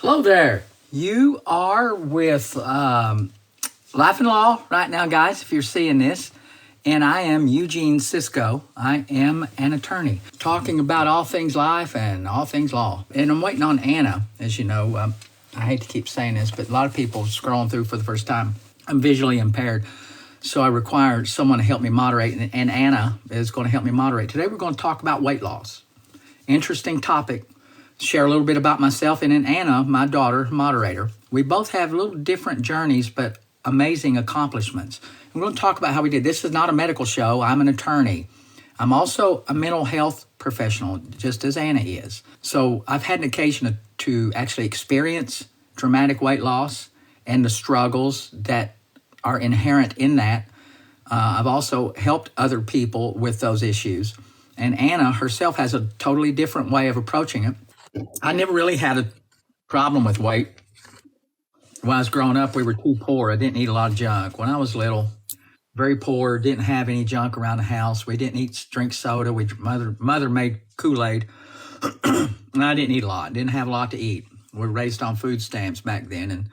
Hello there. You are with Life and Law right now, guys, if you're seeing this. And I am Eugene Cisco. I am an attorney talking about all things life and all things law. And I'm waiting on Anna, as you know. I hate to keep saying this, but a lot of people scrolling through for the first time. I'm visually impaired, so I require someone to help me moderate, and Anna is going to help me moderate. Today we're going to talk about weight loss. Interesting topic. Share a little bit about myself, and then Anna, my daughter, moderator. We both have little different journeys, but amazing accomplishments. We're going to talk about how we did. This is not a medical show. I'm an attorney. I'm also a mental health professional, just as Anna is. So I've had an occasion to actually experience dramatic weight loss and the struggles that are inherent in that. I've also helped other people with those issues. And Anna herself has a totally different way of approaching it. I never really had a problem with weight. When I was growing up, we were too poor. I didn't eat a lot of junk. When I was little, very poor, didn't have any junk around the house. We didn't drink soda. Mother made Kool-Aid. And I didn't eat a lot. Didn't have a lot to eat. We were raised on food stamps back then, and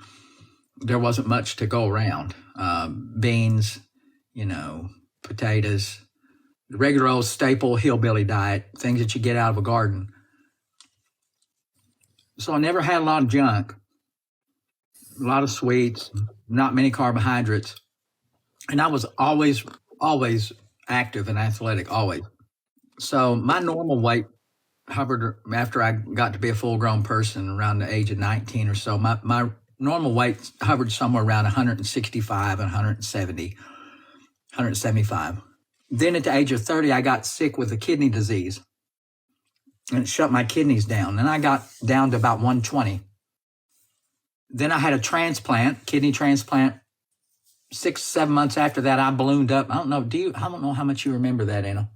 there wasn't much to go around. Beans, potatoes, the regular old staple hillbilly diet, things that you get out of a garden. So I never had a lot of junk, a lot of sweets, not many carbohydrates. And I was always active and athletic, always. So my normal weight hovered after I got to be a full-grown person around the age of 19 or so. My normal weight hovered somewhere around 165 and 170, 175. Then at the age of 30, I got sick with a kidney disease, and it shut my kidneys down. And I got down to about 120. Then I had a kidney transplant. 6-7 months after that, I ballooned up. I don't know how much you remember that, Anna.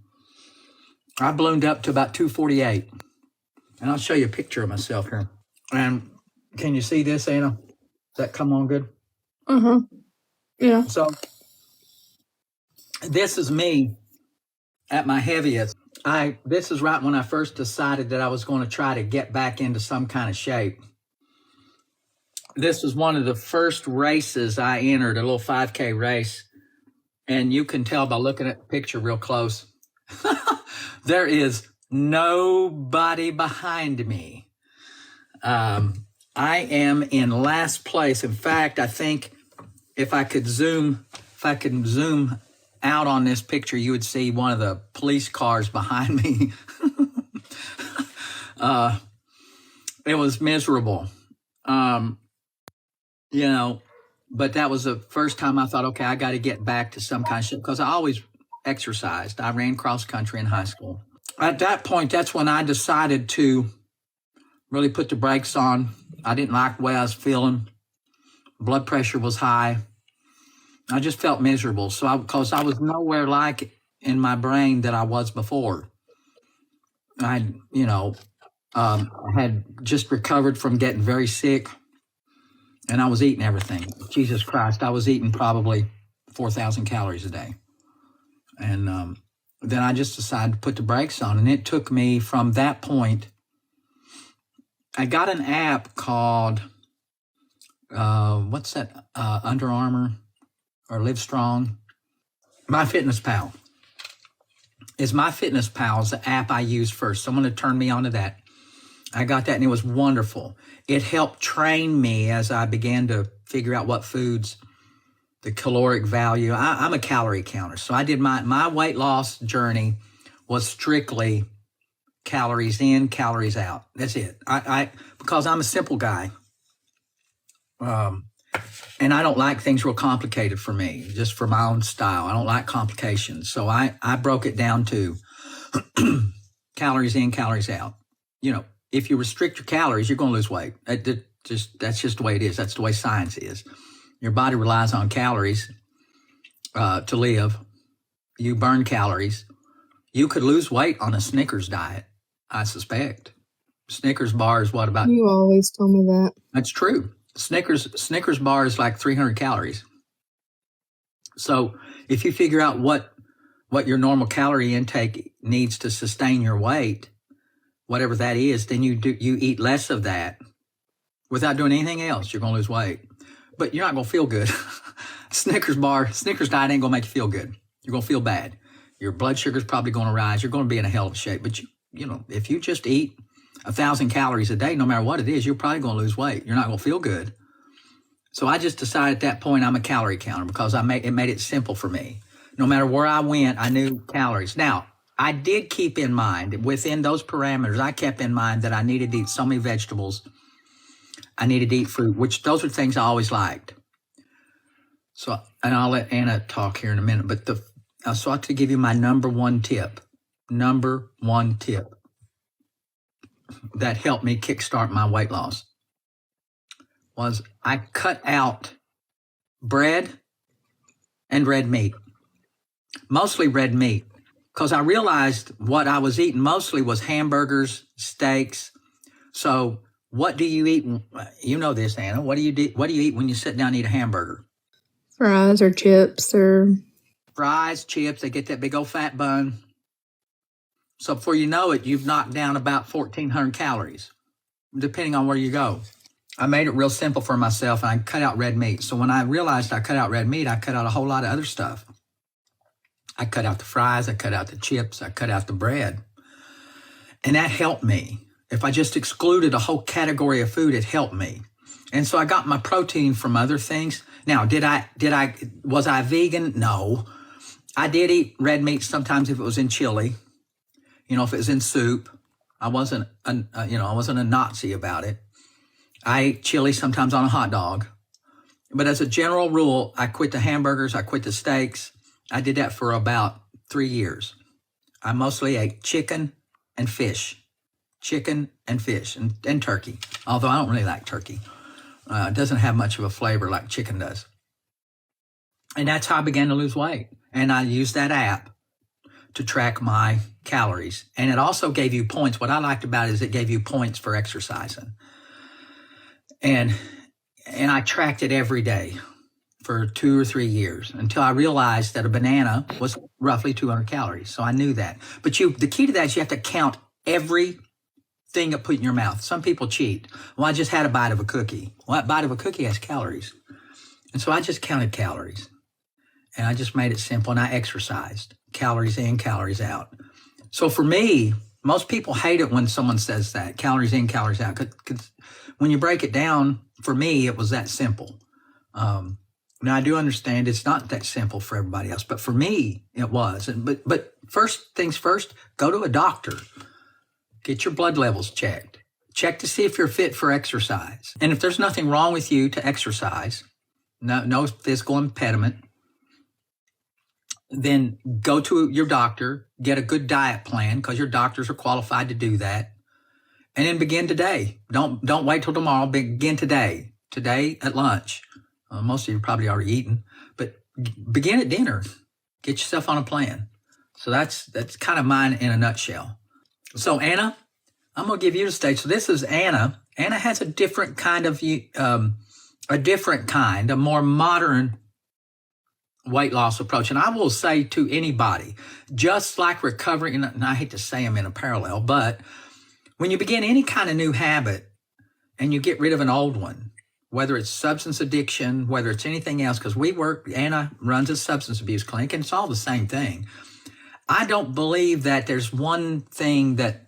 I ballooned up to about 248. And I'll show you a picture of myself here. And can you see this, Anna? Does that come on good? Uh-huh. Yeah. So this is me at my heaviest. This is right when I first decided that I was going to try to get back into some kind of shape. This was one of the first races I entered, a little 5K race. And you can tell by looking at the picture real close. There is nobody behind me. I am in last place. In fact, I think if I could zoom out on this picture, you would see one of the police cars behind me. It was miserable. But that was the first time I thought, okay, I got to get back to some kind of shit, because I always exercised. I ran cross country in high school. At that point, that's when I decided to really put the brakes on. I didn't like the way I was feeling. Blood pressure was high. I just felt miserable. Because I was nowhere like in my brain that I was before. I had just recovered from getting very sick. And I was eating everything. Jesus Christ, I was eating probably 4,000 calories a day. And then I just decided to put the brakes on. And it took me from that point. I got an app called, Under Armour or Livestrong? MyFitnessPal. MyFitnessPal is the app I used first. Someone had turned me on to that. I got that, and it was wonderful. It helped train me as I began to figure out what foods, the caloric value. I'm a calorie counter. So I did my weight loss journey was strictly calories in, calories out. That's it. Because I'm a simple guy. And I don't like things real complicated for me, just for my own style. I don't like complications. So I broke it down to calories in, calories out. If you restrict your calories, you're going to lose weight. That's just the way it is. That's the way science is. Your body relies on calories to live. You burn calories. You could lose weight on a Snickers diet, I suspect. Snickers bar is what about? You always tell me that. That's true. Snickers bar is like 300 calories. So if you figure out what your normal calorie intake needs to sustain your weight, whatever that is, then you eat less of that, without doing anything else, you're going to lose weight. But you're not going to feel good. Snickers diet ain't going to make you feel good. You're going to feel bad. Your blood sugar's probably going to rise. You're going to be in a hell of a shape. But you know, if you just eat 1,000 calories a day, no matter what it is, you're probably going to lose weight. You're not going to feel good. So I just decided at that point I'm a calorie counter because it made it simple for me. No matter where I went, I knew calories. Now, I did keep in mind, within those parameters, I kept in mind that I needed to eat so many vegetables. I needed to eat fruit, which those are things I always liked. So, and I'll let Anna talk here in a minute, but so I have to give you my number one tip that helped me kickstart my weight loss was I cut out bread and red meat, mostly red meat, because I realized what I was eating mostly was hamburgers, steaks. So what do you eat? You know this, Anna. What do you eat when you sit down and eat a hamburger? Fries or chips or... Fries, chips, they get that big old fat bun. So before you know it, you've knocked down about 1,400 calories, depending on where you go. I made it real simple for myself, and I cut out red meat. So when I realized I cut out red meat, I cut out a whole lot of other stuff. I cut out the fries, I cut out the chips, I cut out the bread. And that helped me. If I just excluded a whole category of food, it helped me. And so I got my protein from other things. Now, was I vegan? No. I did eat red meat sometimes if it was in chili. You know, if it was in soup. I wasn't a Nazi about it. I ate chili sometimes on a hot dog. But as a general rule, I quit the hamburgers, I quit the steaks. I did that for about 3 years. I mostly ate chicken and fish, and turkey, although I don't really like turkey. It doesn't have much of a flavor like chicken does. And that's how I began to lose weight. And I used that app to track my calories. And it also gave you points. What I liked about it is it gave you points for exercising. And I tracked it every day for 2 or 3 years until I realized that a banana was roughly 200 calories. So I knew that. But the key to that is you have to count every thing you put in your mouth. Some people cheat. Well, I just had a bite of a cookie. Well, that bite of a cookie has calories. And so I just counted calories. And I just made it simple, and I exercised. Calories in, calories out. So for me, most people hate it when someone says that, calories in, calories out. Because when you break it down, for me, it was that simple. Now, I do understand it's not that simple for everybody else, but for me, it was. But first things first, go to a doctor. Get your blood levels checked. Check to see if you're fit for exercise. And if there's nothing wrong with you to exercise, no physical impediment, then go to your doctor, get a good diet plan because your doctors are qualified to do that. And then begin today. Don't wait till tomorrow. Begin today. Today at lunch. Most of you are probably already eaten, but begin at dinner. Get yourself on a plan. So that's kind of mine in a nutshell. So Anna, I'm going to give you the stage. So this is Anna. Anna has a different kind of, a more modern weight loss approach. And I will say to anybody, just like recovery, and I hate to say them in a parallel, but when you begin any kind of new habit and you get rid of an old one, whether it's substance addiction, whether it's anything else, because Anna runs a substance abuse clinic, and it's all the same thing. I don't believe that there's one thing that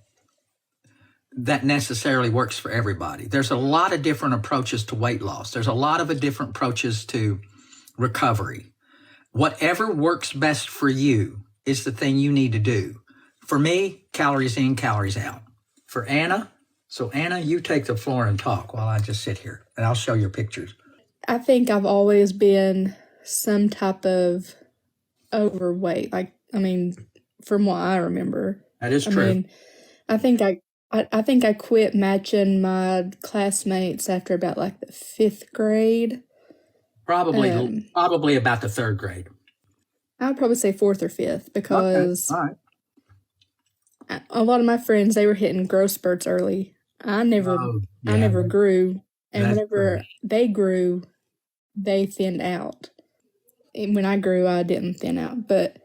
necessarily works for everybody. There's a lot of different approaches to weight loss. There's a lot of different approaches to recovery. Whatever works best for you is the thing you need to do. For me, calories in, calories out. For Anna, so Anna, you take the floor and talk while I just sit here, and I'll show your pictures. I think I've always been some type of overweight. From what I remember. That is true. I think I quit matching my classmates after about like the 5th grade. Probably about the 3rd grade. I would probably say 4th or 5th because okay. All right. A lot of my friends, they were hitting growth spurts early. I never grew. And whenever they grew, they thinned out. And when I grew, I didn't thin out. But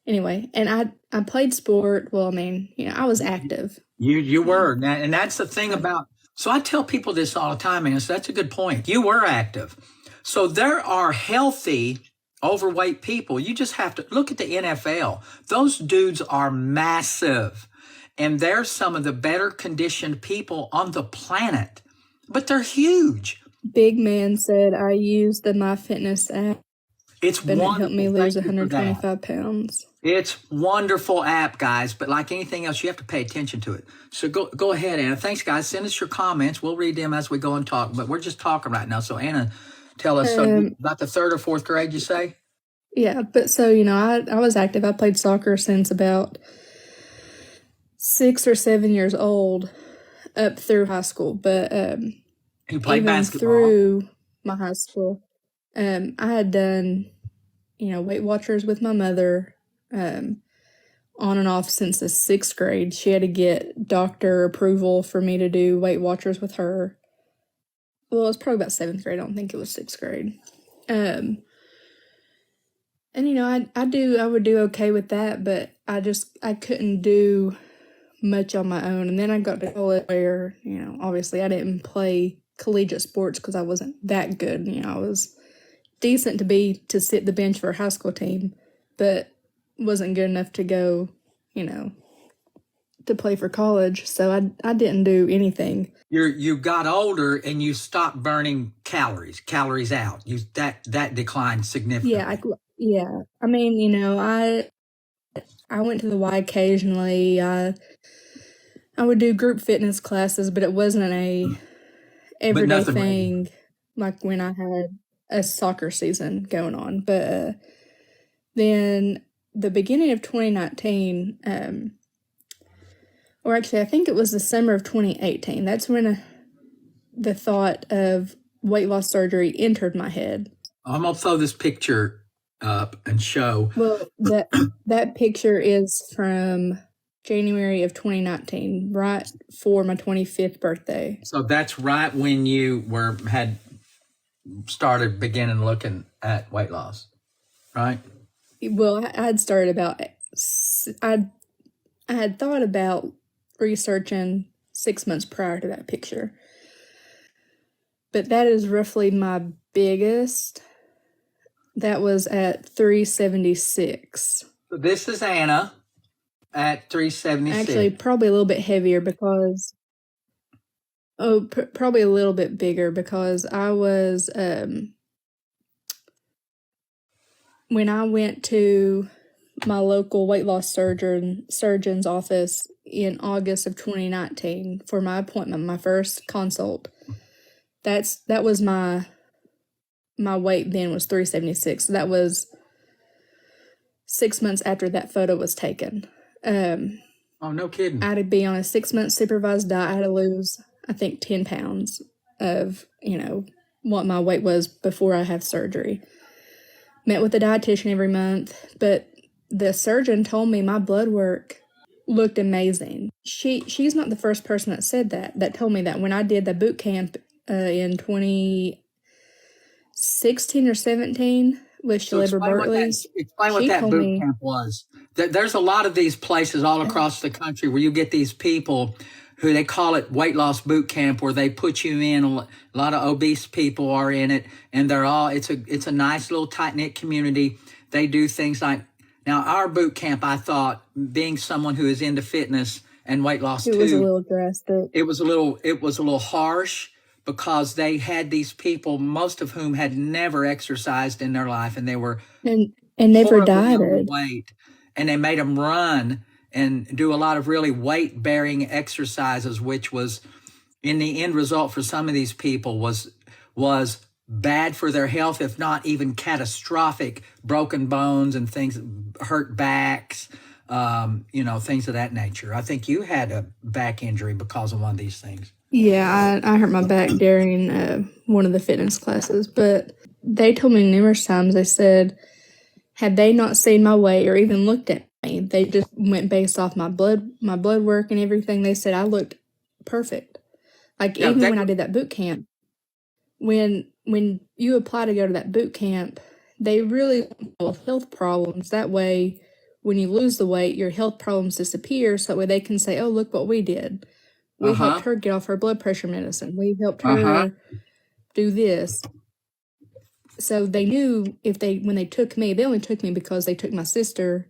anyway, and I played sport. Well, I was active. You were. And that's the thing about So I tell people this all the time, and that's a good point. You were active. So there are healthy, overweight people. You just have to look at the NFL. Those dudes are massive, and they're some of the better conditioned people on the planet, but they're huge. Big Man said I used the MyFitness app. It's and wonderful. It helped me lose 125 pounds. It's wonderful app, guys, but like anything else, you have to pay attention to it. So go ahead, Anna. Thanks, guys. Send us your comments. We'll read them as we go and talk, but we're just talking right now. So, Anna, tell us about the 3rd or 4th grade, you say? Yeah, but so, I was active. I played soccer since about 6 or 7 years old up through high school. But you played basketball through my high school. I had done, Weight Watchers with my mother on and off since the 6th grade. She had to get doctor approval for me to do Weight Watchers with her. Well, it was probably about 7th grade. I don't think it was 6th grade. And, I would do okay with that, but I couldn't do much on my own. And then I got to college where, obviously I didn't play collegiate sports because I wasn't that good. I was decent to sit the bench for a high school team, but wasn't good enough to go, to play for college. So I didn't do anything. You got older and you stopped burning calories out. That declined significantly. Yeah. I mean, I went to the Y occasionally. I would do group fitness classes, but it wasn't a everyday thing like when I had a soccer season going on. But then the beginning of 2019, or actually I think it was the summer of 2018, that's when the thought of weight loss surgery entered my head. I'm going to throw this picture up and show. Well, that picture is from January of 2019, right for my 25th birthday. So that's right when you had started beginning looking at weight loss, right? Well, I had started I had thought about researching 6 months prior to that picture. But that is roughly my biggest. That was at 376. So this is Anna at 376. Actually, probably a little bit heavier because... probably a little bit bigger because I was... when I went to my local weight loss surgeon's office in August of 2019 for my appointment, my first consult, that was my weight then was 376. So that was 6 months after that photo was taken. Oh, no kidding. I had to be on a 6-month supervised diet. I had to lose, I think, 10 pounds of, what my weight was before I had surgery. Met with a dietitian every month, but the surgeon told me my blood work looked amazing. She's not the first person that said that told me that. When I did the boot camp in 2016 or 17 with Shalibra Bartley. Explain what that boot camp was. There's a lot of these places all across the country where you get these people who they call it weight loss boot camp, where they put you in. A lot of obese people are in it, and they're all. It's a nice little tight knit community. They do things like, now our boot camp. I thought, being someone who is into fitness and weight loss too, it was a little drastic. It was a little harsh because they had these people, most of whom had never exercised in their life, and they were and never dieted. Weight, and they made them run and do a lot of really weight-bearing exercises, which was, in the end result for some of these people, was bad for their health, if not even catastrophic. Broken bones and things, hurt backs, things of that nature. I think you had a back injury because of one of these things. Yeah, I hurt my back during one of the fitness classes, but they told me numerous times, they said, had they not seen my weight or even looked at me, they just went based off my blood work and everything. They said I looked perfect. Like, even when I did that boot camp, when you apply to go to that boot camp, they really want health problems. That way, when you lose the weight, your health problems disappear, so that way they can say, oh, look what we did. We helped her get off her blood pressure medicine. We helped Uh-huh. her do this. So they knew when they took me, they only took me because they took my sister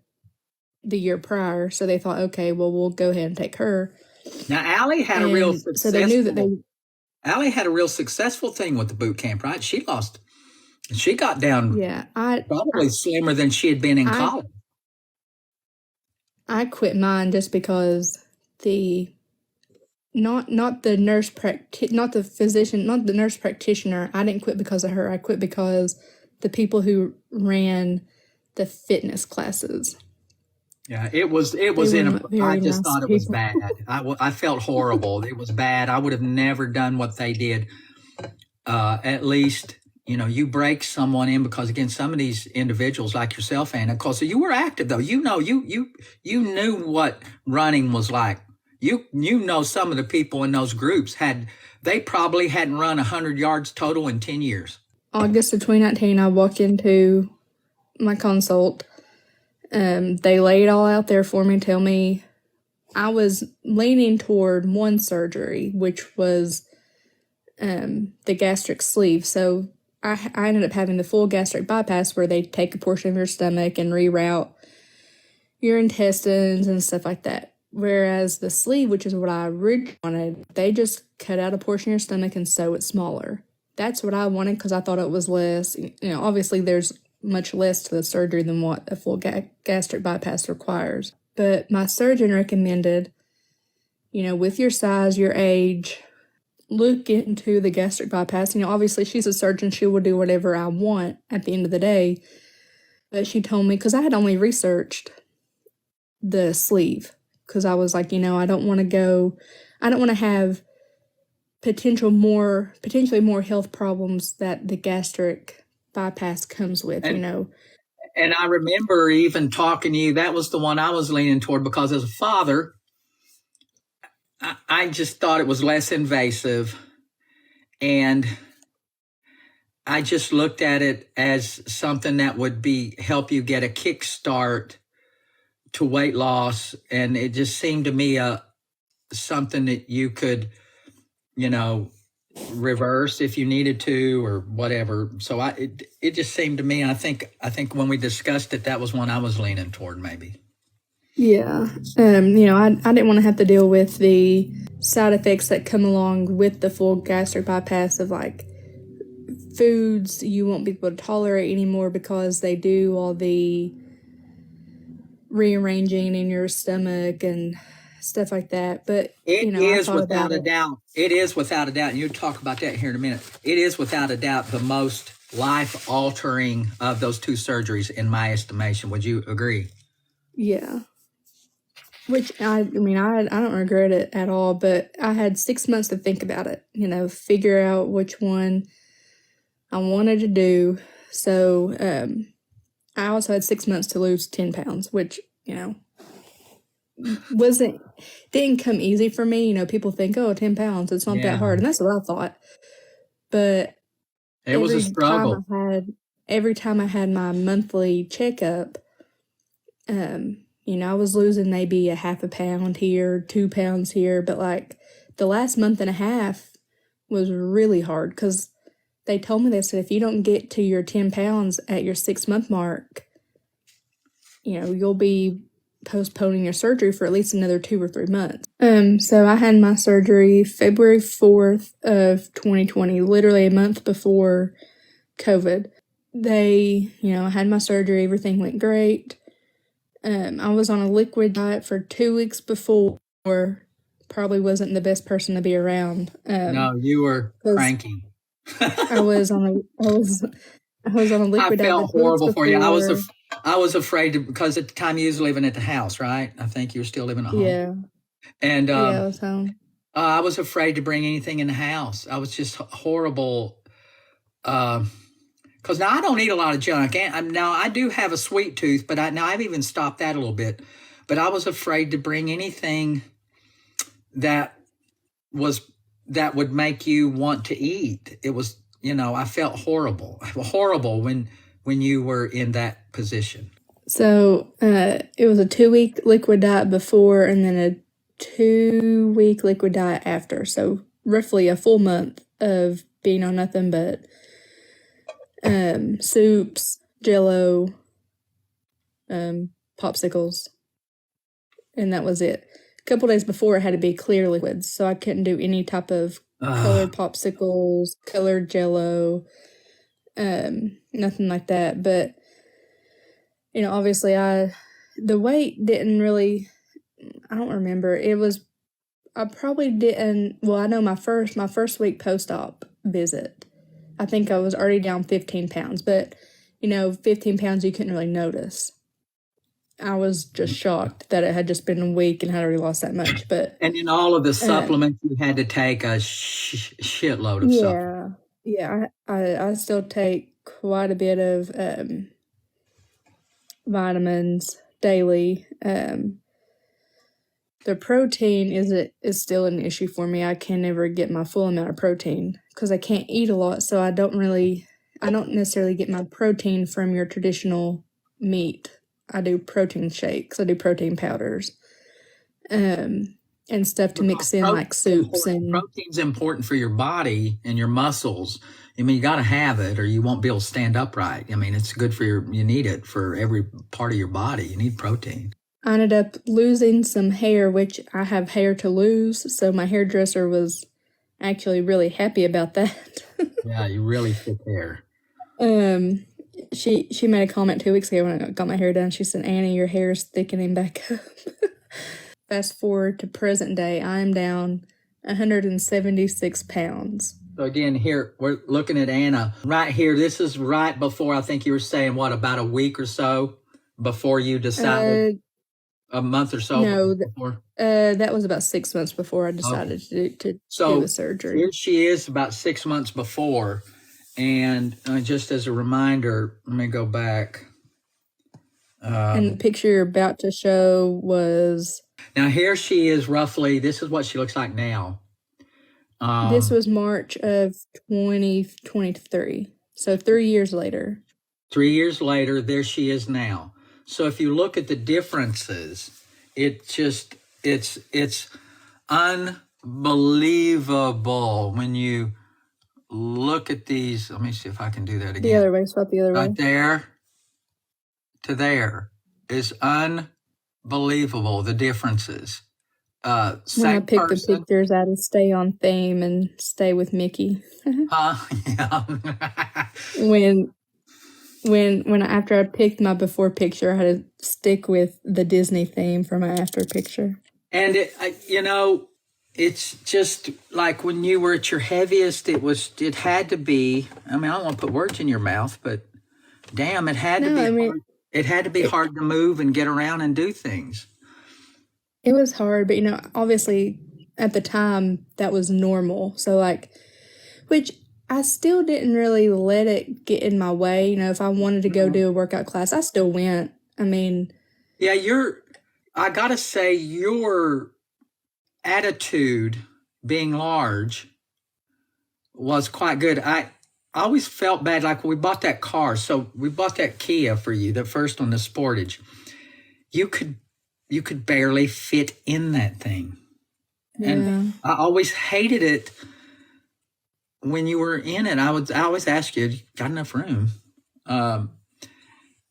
the year prior. So they thought, okay, well, we'll go ahead and take her. Now, Allie had a real successful. So they knew that Allie had a real successful thing with the boot camp, right? She got down probably slimmer than she had been in college. I quit mine just because not the nurse practitioner. I didn't quit because of her. I quit because the people who ran the fitness classes. Yeah, it was I just thought it was bad. I felt horrible. It was bad. I would have never done what they did. At least, you break someone in, because again, some of these individuals like yourself, Anna, because you were active though. You knew what running was like. You know some of the people in those groups they probably hadn't run 100 yards total in 10 years. August of 2019, I walked into my consult. They lay it all out there for me, tell me I was leaning toward one surgery, which was the gastric sleeve. So I ended up having the full gastric bypass, where they take a portion of your stomach and reroute your intestines and stuff like that. Whereas the sleeve, which is what I originally wanted, they just cut out a portion of your stomach and sew it smaller. That's what I wanted because I thought it was less. Obviously there's much less to the surgery than what a full gastric bypass requires. But my surgeon recommended, with your size, your age, look into the gastric bypass. Obviously she's a surgeon. She will do whatever I want at the end of the day. But she told me, because I had only researched the sleeve, because I was like, I don't want to have potentially more health problems that the gastric bypass comes with, And I remember even talking to you, that was the one I was leaning toward, because as a father, I just thought it was less invasive, and I just looked at it as something that would help you get a kickstart to weight loss, and it just seemed to me something that you could, reverse if you needed to or whatever. So it just seemed to me, I think when we discussed it, that was one I was leaning toward maybe. Yeah. I didn't want to have to deal with the side effects that come along with the full gastric bypass of like foods you won't be able to tolerate anymore because they do all the rearranging in your stomach and stuff like that. But it is without a doubt. It is without a doubt. And you'll talk about that here in a minute. It is without a doubt the most life-altering of those two surgeries, in my estimation. Would you agree? Yeah. Which I don't regret it at all. But I had 6 months to think about it. Figure out which one I wanted to do. So I also had 6 months to lose 10 pounds, which didn't come easy for me. People think, 10 pounds, it's not that hard. And that's what I thought. But it was a struggle. Every time I had my monthly checkup, I was losing maybe a half a pound here, 2 pounds here. But like the last month and a half was really hard because they told me, they said, if you don't get to your 10 pounds at your 6 month mark, you'll be postponing your surgery for at least another 2 or 3 months. So I had my surgery February 4th of 2020, literally a month before COVID. I had my surgery, everything went great. I was on a liquid diet for 2 weeks before. Probably wasn't the best person to be around. No, you were cranky. I was on a liquid diet. I felt horrible for you. I was afraid because at the time you was living at the house, right? I think you were still living at home. Yeah. And I was home. I was afraid to bring anything in the house. I was just horrible. Because now I don't eat a lot of junk. And now I do have a sweet tooth, but I've even stopped that a little bit. But I was afraid to bring anything that would make you want to eat. It was, I felt horrible when you were in that position. So it was a 2 week liquid diet before, and then a 2-week liquid diet after. So roughly a full month of being on nothing but soups, Jello, popsicles, and that was it. A couple days before, it had to be clear liquids, so I couldn't do any type of colored popsicles, colored Jello, nothing like that. But obviously, the weight didn't really. I don't remember. I probably didn't. Well, I know my first week post-op visit, I think I was already down 15 pounds, but 15 pounds you couldn't really notice. I was just shocked that it had just been a week and had already lost that much. But and in all of the supplements, you had to take a shitload of supplements. Yeah. I still take quite a bit of vitamins daily. The protein is still an issue for me. I can never get my full amount of protein because I can't eat a lot, so I don't necessarily get my protein from your traditional meat. I do protein shakes. I do protein powders, and stuff to mix in like soups. And protein's important for your body and your muscles. I mean, you got to have it, or you won't be able to stand upright. I mean, it's good for you need it for every part of your body. You need protein. I ended up losing some hair, which I have hair to lose, so my hairdresser was actually really happy about that. Yeah, you really thick hair. She made a comment 2 weeks ago when I got my hair done. She said, "Annie, your hair is thickening back up." Fast forward to present day, I am down 176 pounds. So again, here we're looking at Anna right here. This is right before, I think you were saying, what, about a week or so before you decided? A month or so before? That was about 6 months before I decided to do the surgery. Here she is about 6 months before. And just as a reminder, let me go back. And the picture you're about to show was... Now here she is roughly, this is what she looks like now. This was March of 2023. So 3 years later. 3 years later, there she is now. So if you look at the differences, it's unbelievable when you look at these. Let me see if I can do that again. The other way, swap the other way. Right there to there is unbelievable, the differences. When I pick the pictures, I had to stay on theme and stay with Mickey. Yeah. When after I picked my before picture, I had to stick with the Disney theme for my after picture. And it's just like when you were at your heaviest, it had to be. I mean, I don't want to put words in your mouth, but damn, it had to be. Hard. It had to be hard to move and get around and do things. It was hard, but obviously at the time that was normal. So which I still didn't really let it get in my way. If I wanted to go do a workout class, I still went. I mean... Yeah, I gotta say, your attitude, being large, was quite good. I always felt bad, like when we bought that car. So we bought that Kia for you, the first one, the Sportage. You could barely fit in that thing. Yeah. And I always hated it. When you were in it, I always ask you, got enough room? And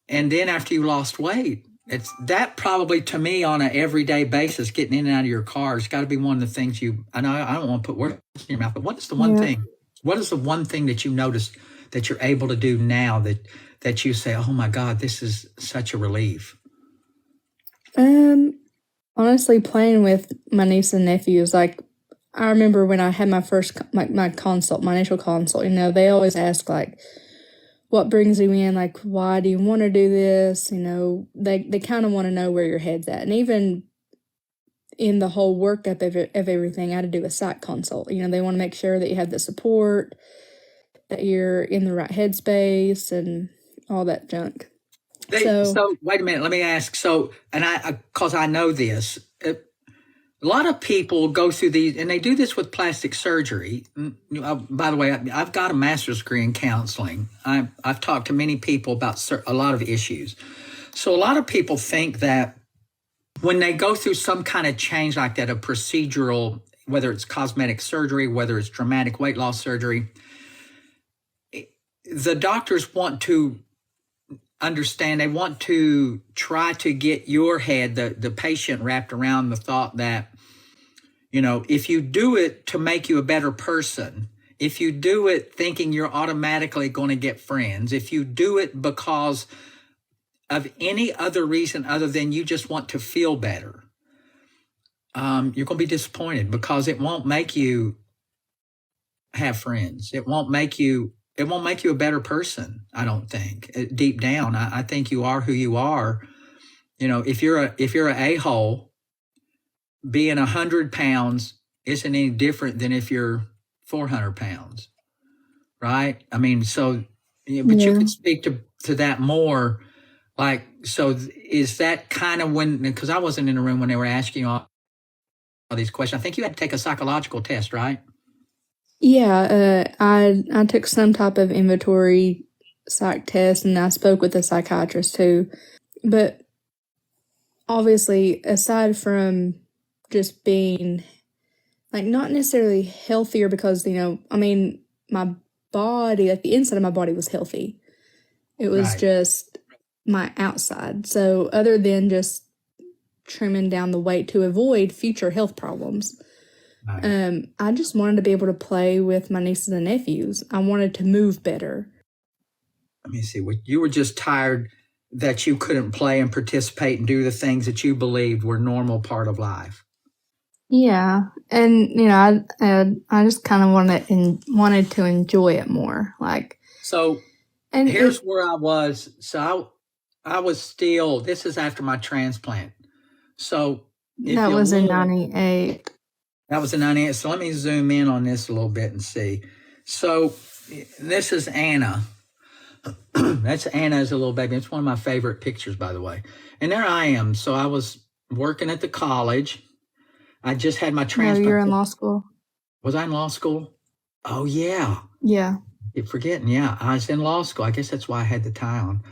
then after you lost weight, it's that probably to me on an everyday basis, getting in and out of your car, it's got to be one of the things I know I don't want to put words in your mouth, but what is the one thing? What is the one thing that you notice that you're able to do now that you say, oh my God, this is such a relief? Honestly, playing with my niece and nephews, I remember when I had my first, my consult, my initial consult, they always ask, what brings you in? Why do you want to do this? They kind of want to know where your head's at. And even in the whole workup of everything, I had to do a psych consult. They want to make sure that you have the support, that you're in the right headspace and all that junk. So wait a minute, let me ask. So, because I know this, a lot of people go through these, and they do this with plastic surgery. By the way, I've got a master's degree in counseling. I've talked to many people about a lot of issues. So a lot of people think that when they go through some kind of change like that, a procedural, whether it's cosmetic surgery, whether it's dramatic weight loss surgery, the doctors want to understand, they want to try to get your head, the patient, wrapped around the thought that, if you do it to make you a better person, if you do it thinking you're automatically going to get friends, if you do it because of any other reason other than you just want to feel better, you're going to be disappointed, because it won't make you have friends. It won't make you a better person, I don't think. Deep down, I think you are who you are. If you're an a-hole, being 100 pounds isn't any different than if you're 400 pounds, right? I mean, so, but you could speak to that more. Like, so is that kind of because I wasn't in the room when they were asking all these questions. I think you had to take a psychological test, right? Yeah, I took some type of inventory psych test, and I spoke with a psychiatrist too. But obviously, aside from just being, like, not necessarily healthier, because, my body, like the inside of my body was healthy. It was just my outside. So other than just trimming down the weight to avoid future health problems, I just wanted to be able to play with my nieces and nephews. I wanted to move better. Let me see. You were just tired that you couldn't play and participate and do the things that you believed were normal part of life. Yeah, and I just kind of wanted to enjoy it more. And here's where I was. So I was still. This is after my transplant. So that was in 98. That was in 98. So let me zoom in on this a little bit and see. So this is Anna. That's Anna as a little baby. It's one of my favorite pictures, by the way. And there I am. So I was working at the college. I just had my transplant. No, you're in law school. Was I in law school? Oh, yeah. Yeah. Keep forgetting. Yeah, I was in law school. I guess that's why I had the tie on.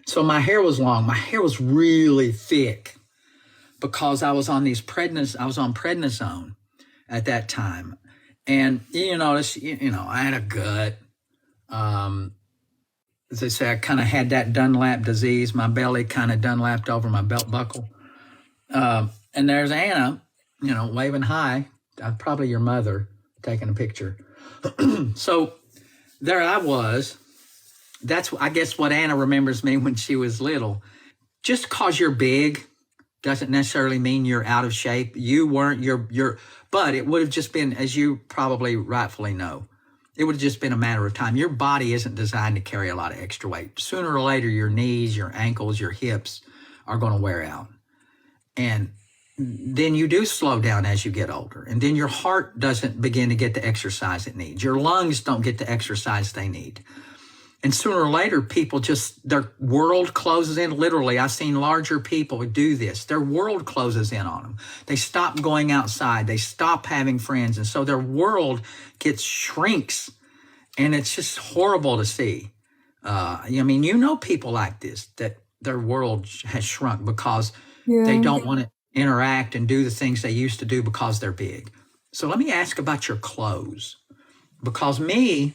So my hair was long. My hair was really thick because I was on prednisone at that time. And you notice, I had a gut. As they say, I kind of had that Dunlap disease. My belly kind of Dunlapped over my belt buckle. And there's Anna, waving hi. Probably your mother taking a picture. So there I was. That's, I guess, what Anna remembers me when she was little. Just because you're big doesn't necessarily mean you're out of shape. You weren't, but it would have just been, as you probably rightfully know, it would have just been a matter of time. Your body isn't designed to carry a lot of extra weight. Sooner or later, your knees, your ankles, your hips are going to wear out. And then you do slow down as you get older. And then your heart doesn't begin to get the exercise it needs. Your lungs don't get the exercise they need. And sooner or later, people their world closes in. Literally, I've seen larger people do this. Their world closes in on them. They stop going outside. They stop having friends. And so their world shrinks. And it's just horrible to see. People like this, that their world has shrunk because they don't want to interact and do the things they used to do because they're big. So let me ask about your clothes. Because me,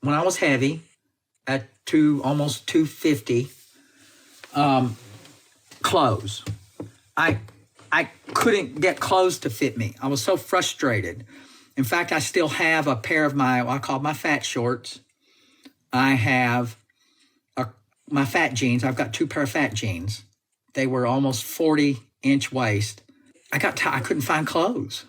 when I was heavy, at almost 250, clothes. I couldn't get clothes to fit me. I was so frustrated. In fact, I still have a pair of I call my fat shorts. I have my fat jeans. I've got two pair of fat jeans. They were almost 40-inch waist. I couldn't find clothes.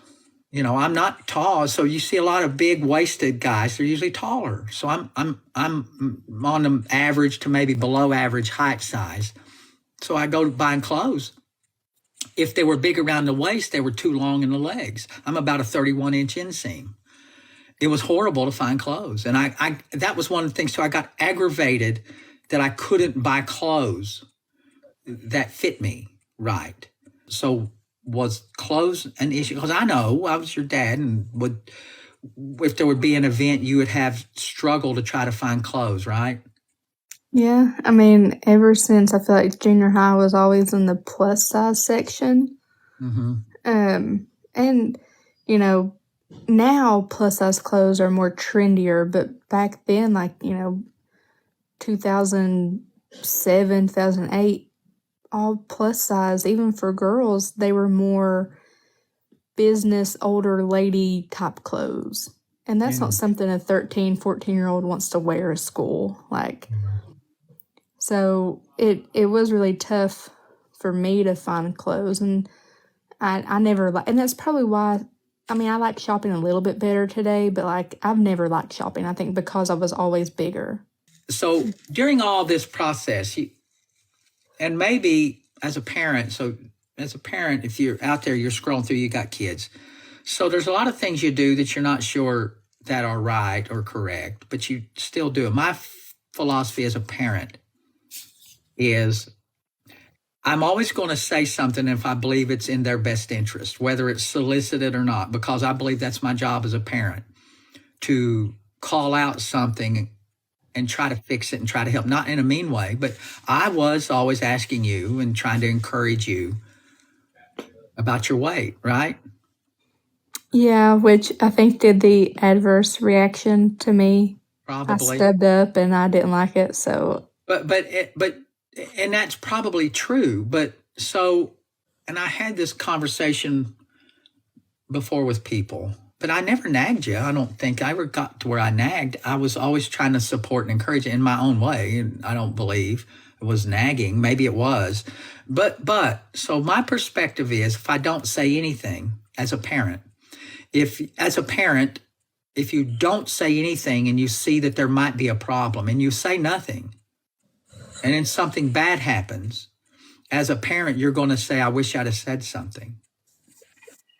I'm not tall, so you see a lot of big-waisted guys. They're usually taller. So I'm on the average to maybe below average height size. So I go to buying clothes. If they were big around the waist, they were too long in the legs. I'm about a 31-inch inseam. It was horrible to find clothes. And I that was one of the things. So I got aggravated that I couldn't buy clothes that fit me right. So was clothes an issue? Because I know I was your dad, and if there would be an event, you would have struggled to try to find clothes, right? Yeah, I mean, ever since I feel like junior high was always in the plus size section. And you know, now plus size clothes are more trendier, but back then, like 2007, 2008, all plus size, even for girls, they were more business older lady type clothes. And that's not something a 13, 14-year-old wants to wear to school. Like, so it was really tough for me to find clothes. And I never like, and that's probably why, I mean, I like shopping a little bit better today, but like, I've never liked shopping, I think, because I was always bigger. So during all this process, and maybe as a parent, if you're out there, you're scrolling through, you got kids. So there's a lot of things you do that you're not sure that are right or correct, but you still do it. My philosophy as a parent is I'm always going to say something if I believe it's in their best interest, whether it's solicited or not, because I believe that's my job as a parent, to call out something and try to fix it and try to help, not in a mean way, but I was always asking you and trying to encourage you about your weight, right? Yeah, which I think did the adverse reaction to me. Probably. I stepped up and I didn't like it, so. But and that's probably true. But so, and I had this conversation before with people, but I never nagged you. I don't think I ever got to where I nagged. I was always trying to support and encourage you in my own way. And I don't believe it was nagging. Maybe it was. But so my perspective is, if I don't say anything as a parent, if you don't say anything and you see that there might be a problem and you say nothing, and then something bad happens, as a parent, you're going to say, I wish I'd have said something.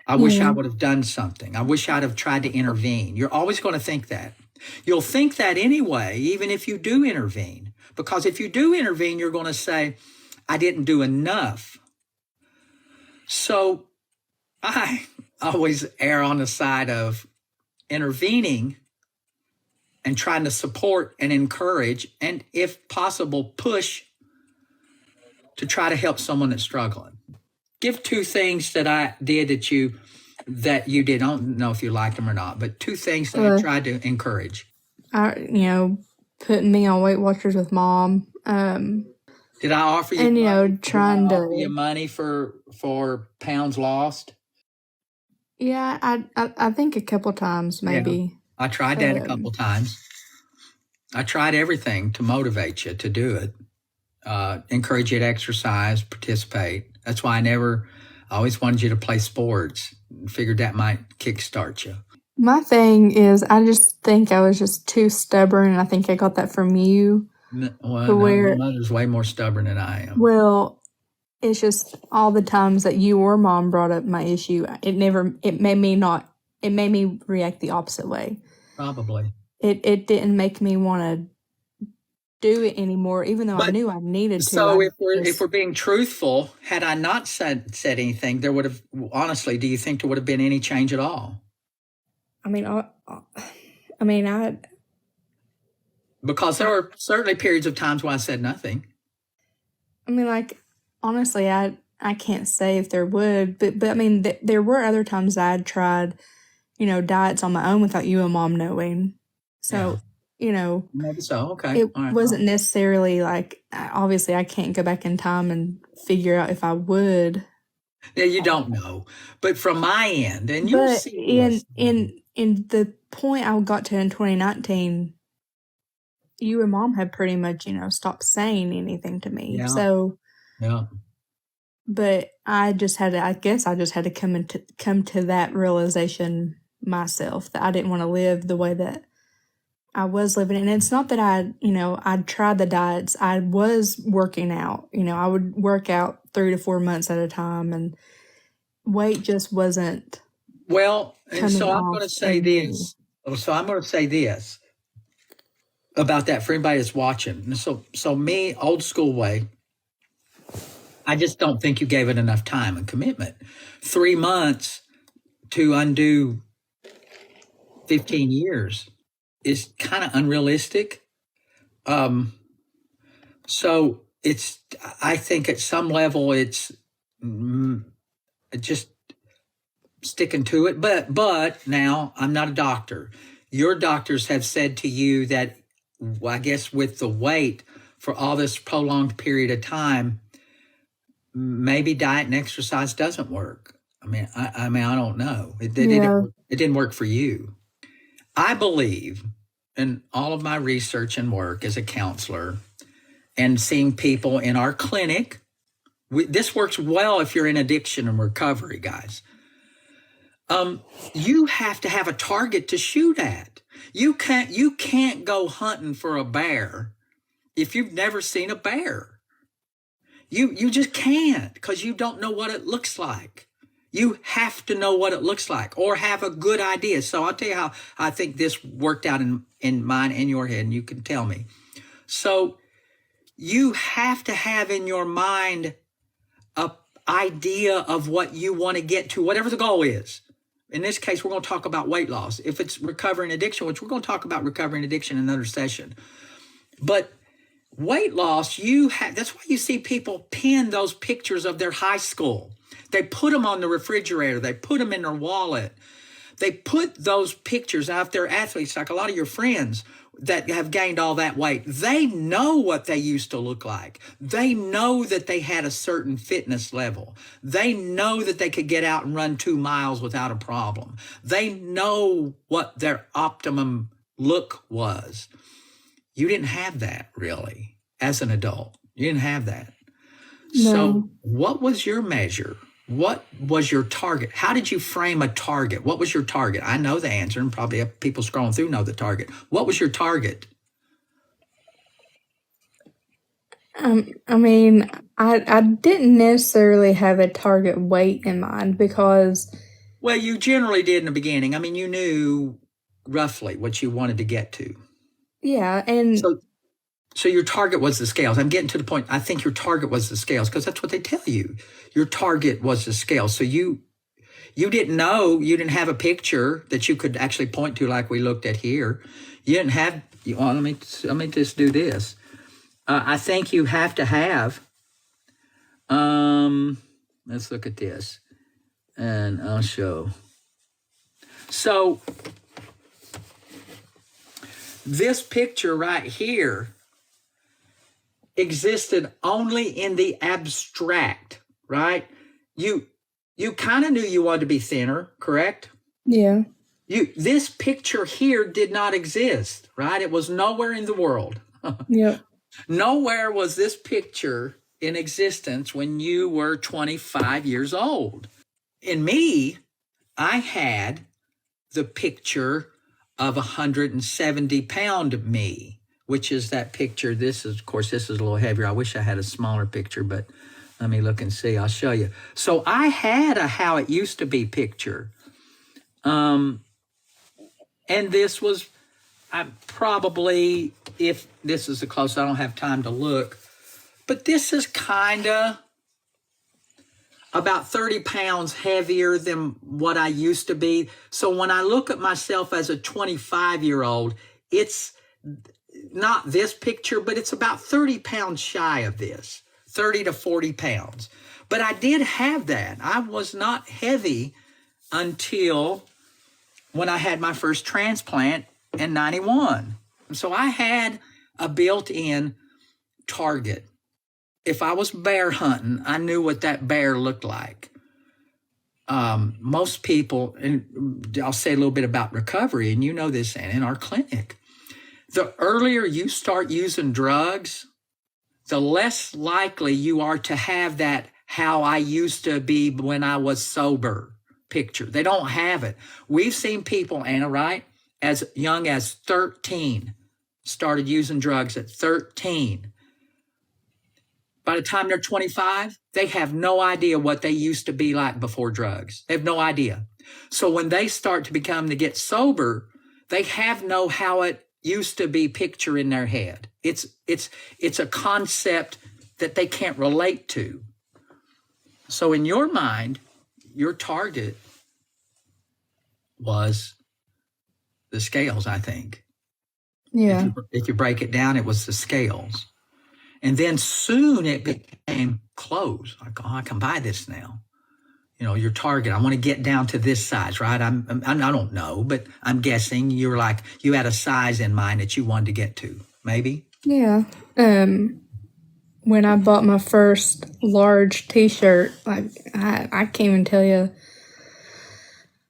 I wish I would have done something. I wish I'd have tried to intervene. You're always going to think that. You'll think that anyway, even if you do intervene. Because if you do intervene, you're going to say, I didn't do enough. So I always err on the side of intervening and trying to support and encourage, and if possible, push to try to help someone that's struggling. Give two things that I did that you did. I don't know if you liked them or not, but two things that I tried to encourage. Putting me on Weight Watchers with Mom. Did I offer you and money? trying Did I to offer you money for pounds lost? Yeah, I think a couple times maybe. Yeah, I tried that a couple times. I tried everything to motivate you to do it. Encourage you to exercise, participate. That's why I always wanted you to play sports. Figured that might kickstart you. My thing is, I just think I was just too stubborn, and I think I got that from you. Your mother's way more stubborn than I am. Well, it's just all the times that you or Mom brought up my issue, it made me react the opposite way. Probably. It didn't make me want to do it anymore, even though I knew I needed to. So if we're being truthful, had I not said anything, there would have, honestly, do you think there would have been any change at all? Because there were certainly periods of times when I said nothing. Honestly, I can't say if there would, but there were other times I'd tried, diets on my own without you and Mom knowing. So, maybe so. Okay. It wasn't necessarily like, obviously I can't go back in time and figure out if I would. Yeah, you don't know. But from my end, and you'll see. In the point I got to in 2019, you and Mom had pretty much, stopped saying anything to me. Yeah. So, yeah. But I just had to come to that realization myself, that I didn't want to live the way that I was living. And it's not that I'd tried the diets. I was working out. I would work out 3 to 4 months at a time, and weight just wasn't. Well, and so I'm going to say this. So I'm going to say this about that for anybody that's watching. So me, old school way, I just don't think you gave it enough time and commitment. 3 months to undo 15 years is kind of unrealistic. So I think at some level it's just sticking to it. But now I'm not a doctor. Your doctors have said to you that, I guess with the weight for all this prolonged period of time, maybe diet and exercise doesn't work. I mean, I don't know. It didn't work for you. I believe in all of my research and work as a counselor and seeing people in our clinic. This works well if you're in addiction and recovery, guys. You have to have a target to shoot at. You can't go hunting for a bear if you've never seen a bear. You just can't, because you don't know what it looks like. You have to know what it looks like or have a good idea. So I'll tell you how I think this worked out in mine and your head, and you can tell me. So you have to have in your mind an idea of what you want to get to, whatever the goal is. In this case, we're going to talk about weight loss. If it's recovering addiction, which we're going to talk about recovering addiction in another session. But weight loss, that's why you see people pin those pictures of their high school. They put them on the refrigerator. They put them in their wallet. They put those pictures out. If they're athletes, like a lot of your friends that have gained all that weight, they know what they used to look like. They know that they had a certain fitness level. They know that they could get out and run 2 miles without a problem. They know what their optimum look was. You didn't have that really as an adult. You didn't have that. No. So what was your measure? What was your target? How did you frame a target? What was your target? I know the answer, and probably people scrolling through know the target. What was your target? I mean, I didn't necessarily have a target weight in mind because... Well, you generally did in the beginning. I mean, you knew roughly what you wanted to get to. Yeah, and... So your target was the scales. I'm getting to the point. I think your target was the scales because that's what they tell you. Your target was the scales. So you didn't know, you didn't have a picture that you could actually point to like we looked at here. You didn't have, well, let me just do this. I think you have to have, let's look at this and I'll show. So this picture right here existed only in the abstract, right? You kind of knew you wanted to be thinner, correct? Yeah. This picture here did not exist, right? It was nowhere in the world. Yeah. Nowhere was this picture in existence when you were 25 years old. In me, I had the picture of 170-pound me, which is that picture. This is, of course, this is a little heavier. I wish I had a smaller picture, but let me look and see. I'll show you. So I had a how it used to be picture. And this was probably, if this is the closest, I don't have time to look, but this is kind of about 30 pounds heavier than what I used to be. So when I look at myself as a 25-year-old, it's not this picture, but it's about 30 pounds shy of this, 30 to 40 pounds. But I did have that. I was not heavy until when I had my first transplant in 91. So I had a built-in target. If I was bear hunting, I knew what that bear looked like. Most people, and I'll say a little bit about recovery, and you know this, and in our clinic, the earlier you start using drugs, the less likely you are to have that how I used to be when I was sober picture. They don't have it. We've seen people, Anna, right, as young as 13, started using drugs at 13. By the time they're 25, they have no idea what they used to be like before drugs. They have no idea. So when they start to get sober, they have no how it used to be picture in their head. It's a concept that they can't relate to. So in your mind, your target was the scales, I think. Yeah. If you break it down, it was the scales. And then soon it became clothes. Like, oh, I can buy this now. Your target. I want to get down to this size, right? I don't know, but I'm guessing you had a size in mind that you wanted to get to, maybe? Yeah. When I bought my first large t-shirt, like I can't even tell you,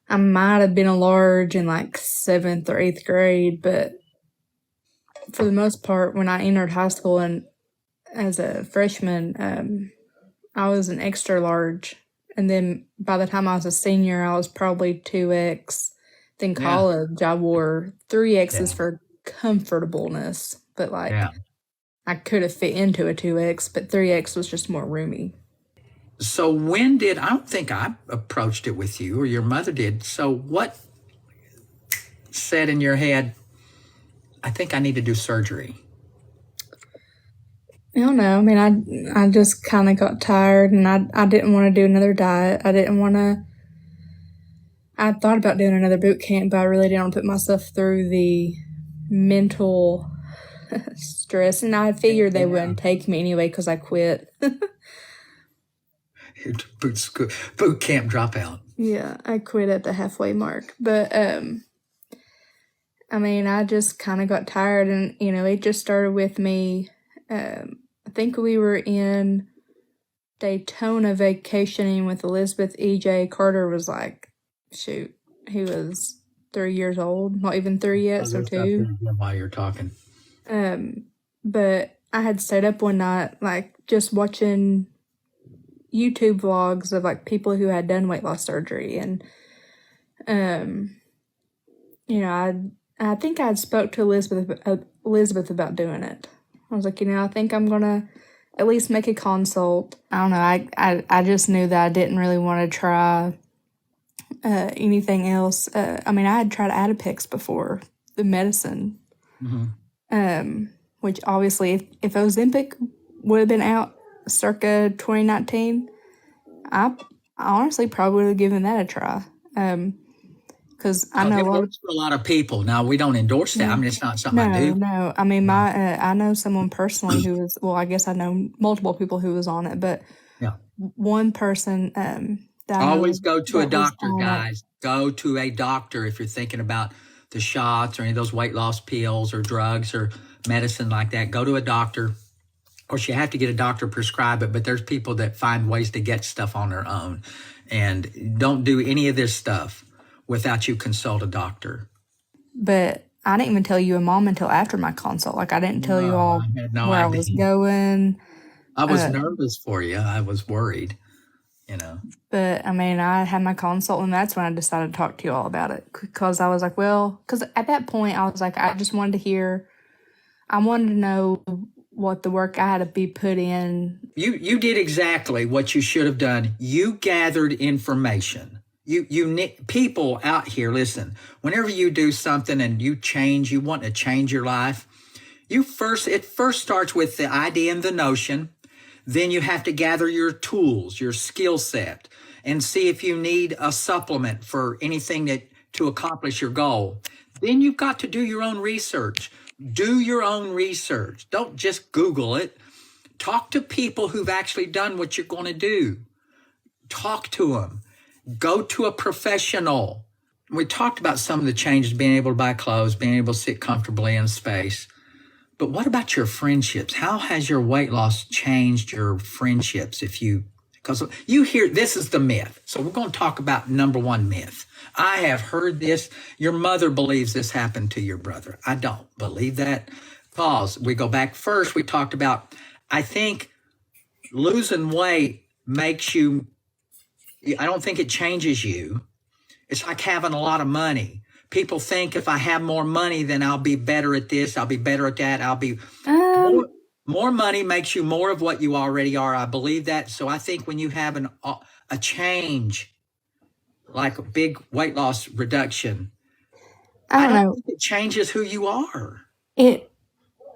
I might have been a large in like 7th or 8th grade, but for the most part, when I entered high school and as a freshman, I was an extra large. And then by the time I was a senior, I was probably 2X. Then college, I wore 3Xs for comfortableness. But I could have fit into a 2X, but 3X was just more roomy. So I don't think I approached it with you or your mother did. So what said in your head, I think I need to do surgery? I don't know. I mean, I just kind of got tired and I didn't want to do another diet. I thought about doing another boot camp, but I really didn't want to put myself through the mental stress. And I figured they wouldn't take me anyway because I quit. Boot camp dropout. Yeah, I quit at the halfway mark. But, I mean, I just kind of got tired and, it just started with me. I think we were in Daytona vacationing with Elizabeth. EJ Carter was like, shoot, he was 3 years old, not even 3 yet, so 2. While you're talking. But I had stayed up one night, like just watching YouTube vlogs of like people who had done weight loss surgery, and I think I had spoke to Elizabeth about doing it. I was like, I think I'm gonna at least make a consult. I don't know. I just knew that I didn't really want to try anything else. I mean, I had tried Adipex before, the medicine. Mm-hmm. Which obviously, if Ozempic would have been out circa 2019, I honestly probably would have given that a try. Because I know it works for a lot of people. Now, we don't endorse that. I mean, it's not something I do. No. I mean, I know someone personally who was, well, I guess I know multiple people who was on it, but one person that always go to a doctor, guys. Go to a doctor if you're thinking about the shots or any of those weight loss pills or drugs or medicine like that. Go to a doctor. Of course, you have to get a doctor prescribe it, but there's people that find ways to get stuff on their own. And don't do any of this stuff without you consult a doctor. But I didn't even tell you and Mom until after my consult. Like, I didn't tell you all where I was going. I was nervous for you. I was worried, But, I mean, I had my consult, and that's when I decided to talk to you all about it. Because I was like, because at that point, I was like, I just wanted to know what the work I had to be put in. You did exactly what you should have done. You gathered information. People out here, listen, whenever you do something and you want to change your life, it first starts with the idea and the notion. Then you have to gather your tools, your skill set, and see if you need a supplement for anything to accomplish your goal. Then you've got to do your own research. Do your own research. Don't just Google it. Talk to people who've actually done what you're going to do. Talk to them. Go to a professional. We talked about some of the changes, being able to buy clothes, being able to sit comfortably in space. But what about your friendships? How has your weight loss changed your friendships? Because you hear, this is the myth. So we're going to talk about number one myth. I have heard this. Your mother believes this happened to your brother. I don't believe that. Because we go back first, we talked about, I think losing weight makes you, I don't think it changes you. It's like having a lot of money. People think if I have more money, then I'll be better at this. I'll be better at that. I'll be more money makes you more of what you already are. I believe that. So I think when you have a change, like a big weight loss reduction, I don't think it changes who you are.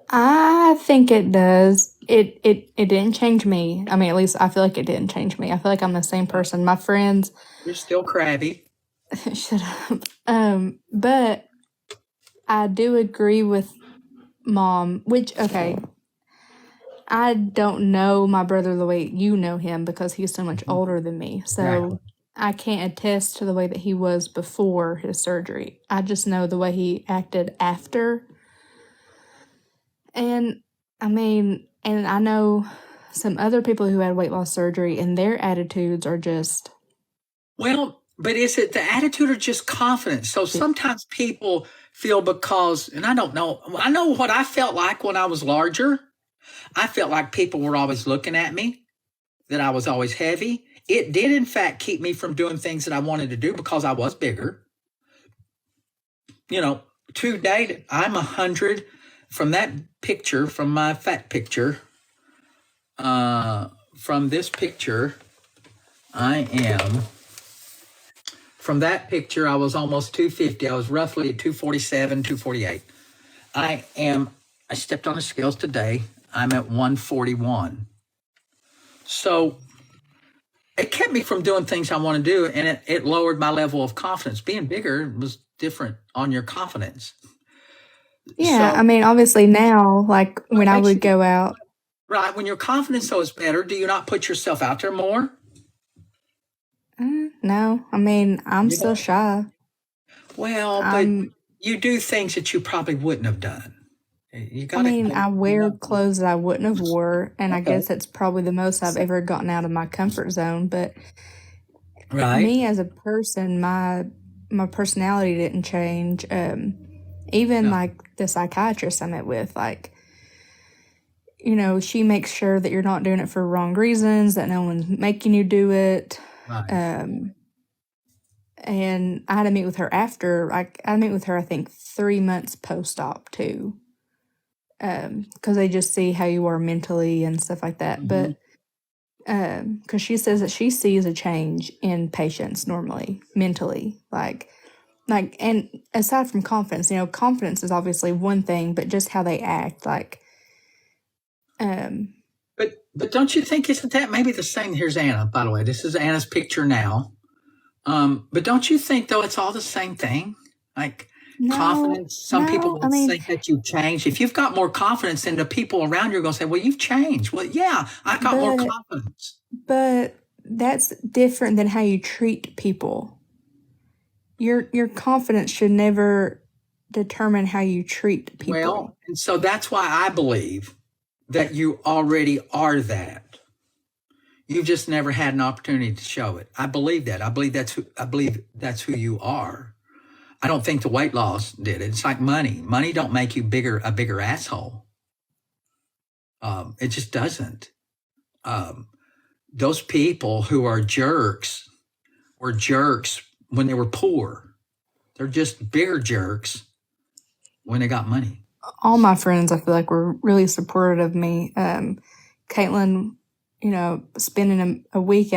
I think it does. It didn't change me. I mean, at least I feel like it didn't change me. I feel like I'm the same person. My friends. You're still crabby. Shut up. But I do agree with Mom, which, okay, I don't know my brother the way you know him because he's so much Mhm. older than me. So Exactly. I can't attest to the way that he was before his surgery. I just know the way he acted after. And I mean, and I know some other people who had weight loss surgery and their attitudes are just. Well, but is it the attitude or just confidence? So sometimes people feel because, and I don't know, I know what I felt like when I was larger. I felt like people were always looking at me, that I was always heavy. It did, in fact, keep me from doing things that I wanted to do because I was bigger. To date, I'm 100 from that picture, from my fat picture. From this picture, I am. From that picture, I was almost 250. I was roughly 247, 248. I stepped on the scales today. I'm at 141. So it kept me from doing things I want to do, and it lowered my level of confidence. Being bigger was different on your confidence. Yeah, So I mean, obviously now, like when I would go out. Right, when your confidence though is better, do you not put yourself out there more? No, I mean, I'm You still don't. shy. Well, but you do things that you probably wouldn't have done. You I got to. mean, I wear clothes that I wouldn't have wore, and I Okay. guess it's probably the most I've ever gotten out of my comfort zone. But Right. me as a person, my personality didn't change. Even No. like the psychiatrist I met with, like, she makes sure that you're not doing it for wrong reasons, that no one's making you do it. Right. And I had to meet with her after, like, I meet with her, I think, 3 months post-op too. Because they just see how you are mentally and stuff like that. Mm-hmm. But because she says that she sees a change in patients normally, mentally, like, and aside from confidence, confidence is obviously one thing, but just how they act, like. But don't you think, isn't that maybe the same? Here's Anna, by the way. This is Anna's picture now. But don't you think though it's all the same thing? Like No, confidence. Some people will think that you've changed. If you've got more confidence, then the people around you are going to say, "Well, you've changed." Well, yeah, I've got more confidence. But that's different than how you treat people. Your confidence should never determine how you treat people. Well, and so that's why I believe that you already are that. You've just never had an opportunity to show it. I believe that. I believe that's who you are. I don't think the weight loss did it. It's like money. Money don't make you a bigger asshole. It just doesn't. Those people who are jerks were jerks when they were poor. They're just bigger jerks when they got money. All my friends, I feel like, were really supportive of me. Caitlin, spending a week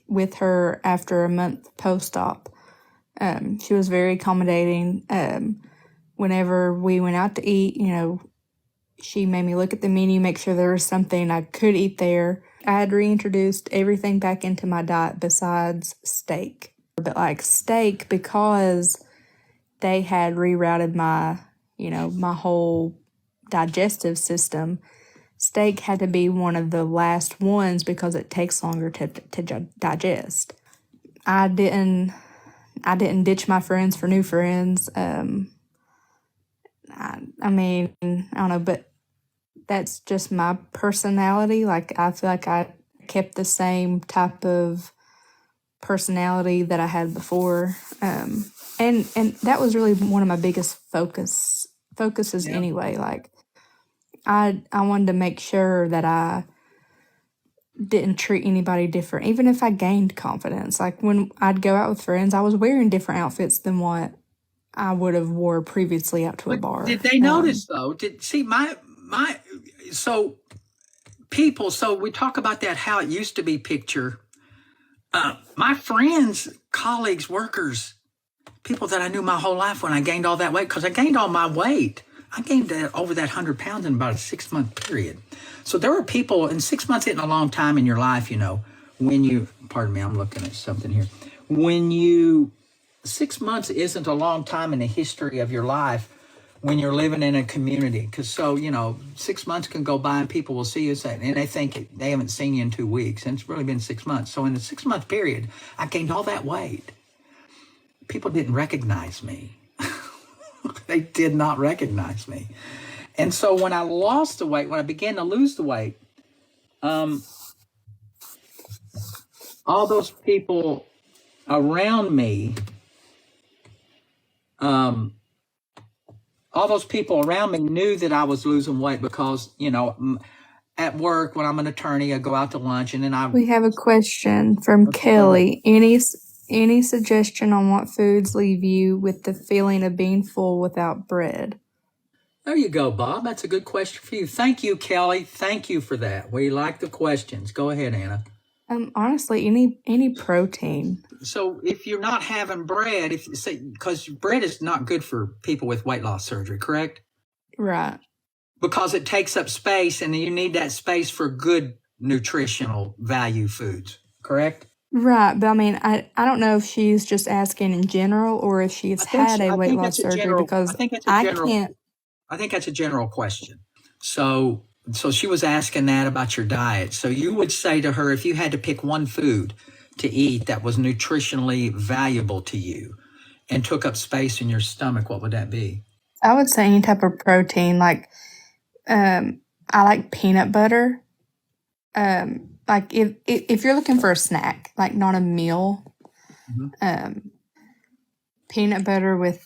with her after a month post-op. She was very accommodating. Whenever we went out to eat, she made me look at the menu, make sure there was something I could eat there. I had reintroduced everything back into my diet besides steak. But like steak, because they had rerouted my whole digestive system, steak had to be one of the last ones because it takes longer to digest. I didn't ditch my friends for new friends. I mean, I don't know, but that's just my personality. Like, I feel like I kept the same type of personality that I had before. And that was really one of my biggest focuses anyway. Like, I wanted to make sure that I didn't treat anybody different, even if I gained confidence. Like, when I'd go out with friends, I was wearing different outfits than what I would have wore previously out to a bar. Did they notice though? So people, so we talk about that, how it used to be picture. My friends, colleagues, workers, people that I knew my whole life, when I gained all that weight, because I gained all my weight. I gained over that 100 pounds in about a 6-month period. So there were people, and 6 months isn't a long time in your life, when you, pardon me, I'm looking at something here. 6 months isn't a long time in the history of your life when you're living in a community. Because 6 months can go by and people will see you and they think they haven't seen you in 2 weeks, and it's really been 6 months. So in the 6 month period, I gained all that weight. People didn't recognize me. They did not recognize me. And so when I lost the weight, when I began to lose the weight, all those people around me, knew that I was losing weight because, at work, when I'm an attorney, I go out to lunch and then We have a question from Kelly. Any suggestion on what foods leave you with the feeling of being full without bread? There you go, Bob. That's a good question for you. Thank you, Kelly. Thank you for that. We like the questions. Go ahead, Anna. Honestly, any protein. So if you're not having bread, because bread is not good for people with weight loss surgery, correct? Right. Because it takes up space and you need that space for good nutritional value foods, correct? Right, but I mean, I don't know if she's just asking in general or if she's had a weight loss surgery because I can't. I think that's a general question. So she was asking that about your diet. So you would say to her, if you had to pick one food to eat that was nutritionally valuable to you and took up space in your stomach, what would that be? I would say any type of protein. Like, I like peanut butter. Like if you're looking for a snack, like not a meal, peanut butter with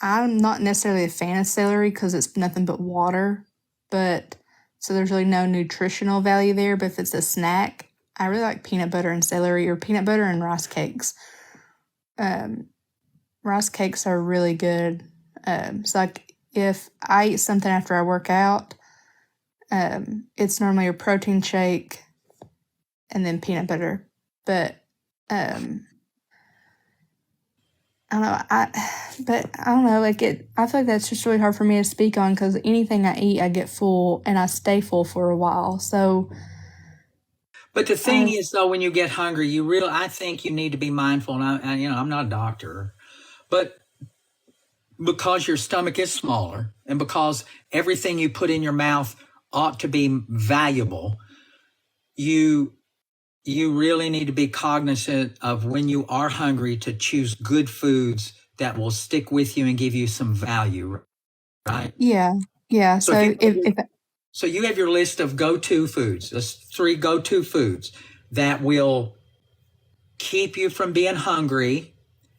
I'm not necessarily a fan of celery because it's nothing but water, but so there's really no nutritional value there. But if it's a snack, I really like peanut butter and celery or peanut butter and rice cakes. Rice cakes are really good. So like if I eat something after I work out, it's normally a protein shake and then peanut butter. But I don't know. I don't know. I feel like that's just really hard for me to speak on because anything I eat, I get full and I stay full for a while. So. But the thing is, though, when you get hungry, I think you need to be mindful. And I'm not a doctor, but because your stomach is smaller and because everything you put in your mouth ought to be valuable, you really need to be cognizant of when you are hungry to choose good foods that will stick with you and give you some value, right? Yeah. So you have your list of go-to foods, those 3 go-to foods that will keep you from being hungry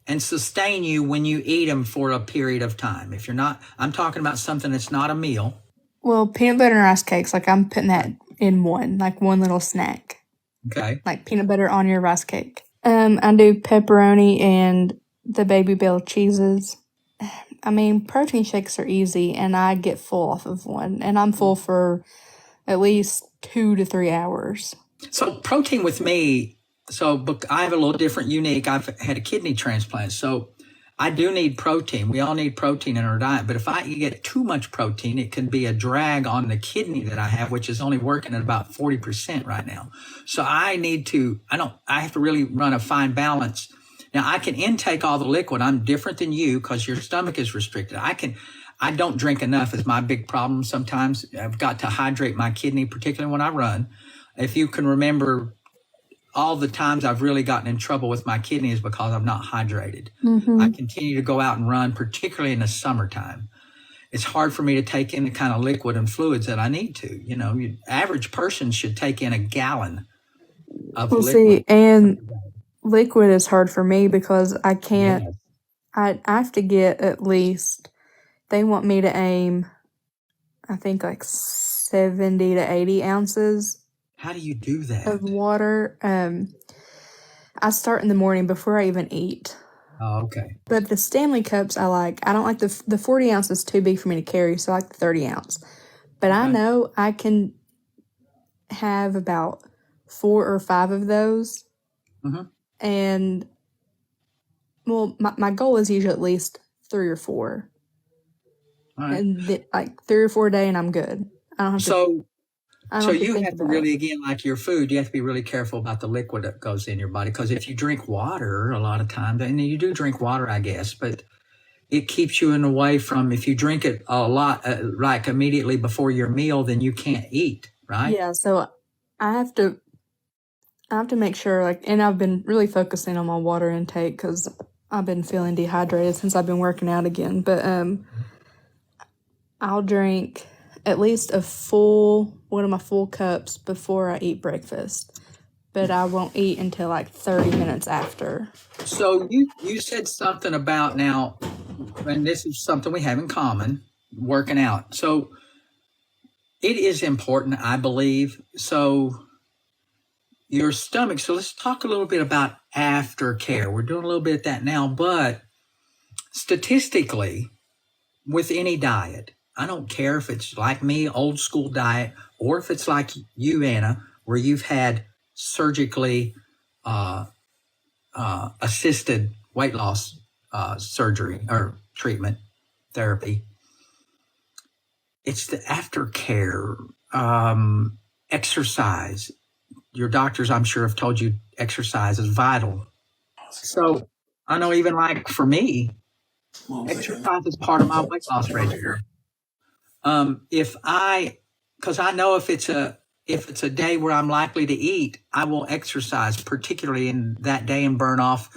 and sustain you when you eat them for a period of time. If you're not, I'm talking about something that's not a meal. Well, peanut butter and rice cakes, like I'm putting that in one little snack. Okay. Like peanut butter on your rice cake. I do pepperoni and the Baby Bell cheeses. I mean, protein shakes are easy, and I get full off of one, and I'm full for at least 2 to 3 hours. So protein with me, I have a little different, unique. I've had a kidney transplant, so I do need protein. We all need protein in our diet, but if I get too much protein, it can be a drag on the kidney that I have, which is only working at about 40% right now. So I have to really run a fine balance. Now I can intake all the liquid. I'm different than you because your stomach is restricted. I don't drink enough is my big problem. Sometimes I've got to hydrate my kidney, particularly when I run. If you can remember, all the times I've really gotten in trouble with my kidneys because I'm not hydrated. Mm-hmm. I continue to go out and run, particularly in the summertime. It's hard for me to take in the kind of liquid and fluids that I need to. Average person should take in a gallon of liquid. See, and liquid is hard for me because I can't. Yes. I have to get at least. They want me to aim, I think, like 70 to 80 ounces. How do you do that? Of water. I start in the morning before I even eat. Oh, okay. But the Stanley cups I like. I don't like the 40 ounces too big for me to carry, so I like the 30 ounce. But okay. I know I can have about 4 or 5 of those. Mm-hmm. And, well, my goal is usually at least 3 or 4. All right. And like 3 or 4 a day, and I'm good. I don't have to. So you have to really, again, like your food, you have to be really careful about the liquid that goes in your body. Because if you drink water a lot of times, and you do drink water, I guess, but it keeps you in a way from, if you drink it a lot, like immediately before your meal, then you can't eat, right? Yeah, so I have to make sure, like, and I've been really focusing on my water intake because I've been feeling dehydrated since I've been working out again. But I'll drink at least one of my full cups before I eat breakfast. But I won't eat until like 30 minutes after. So you said something about now, and this is something we have in common, working out. So it is important, I believe. So your stomach, so let's talk a little bit about aftercare. We're doing a little bit of that now, but statistically, with any diet, I don't care if it's like me, old school diet, or if it's like you, Anna, where you've had surgically assisted weight loss surgery or treatment therapy. It's the aftercare, exercise. Your doctors, I'm sure, have told you exercise is vital. So I know even like for me, exercise is part of my weight loss regimen. Because I know if it's a day where I'm likely to eat, I will exercise, particularly in that day, and burn off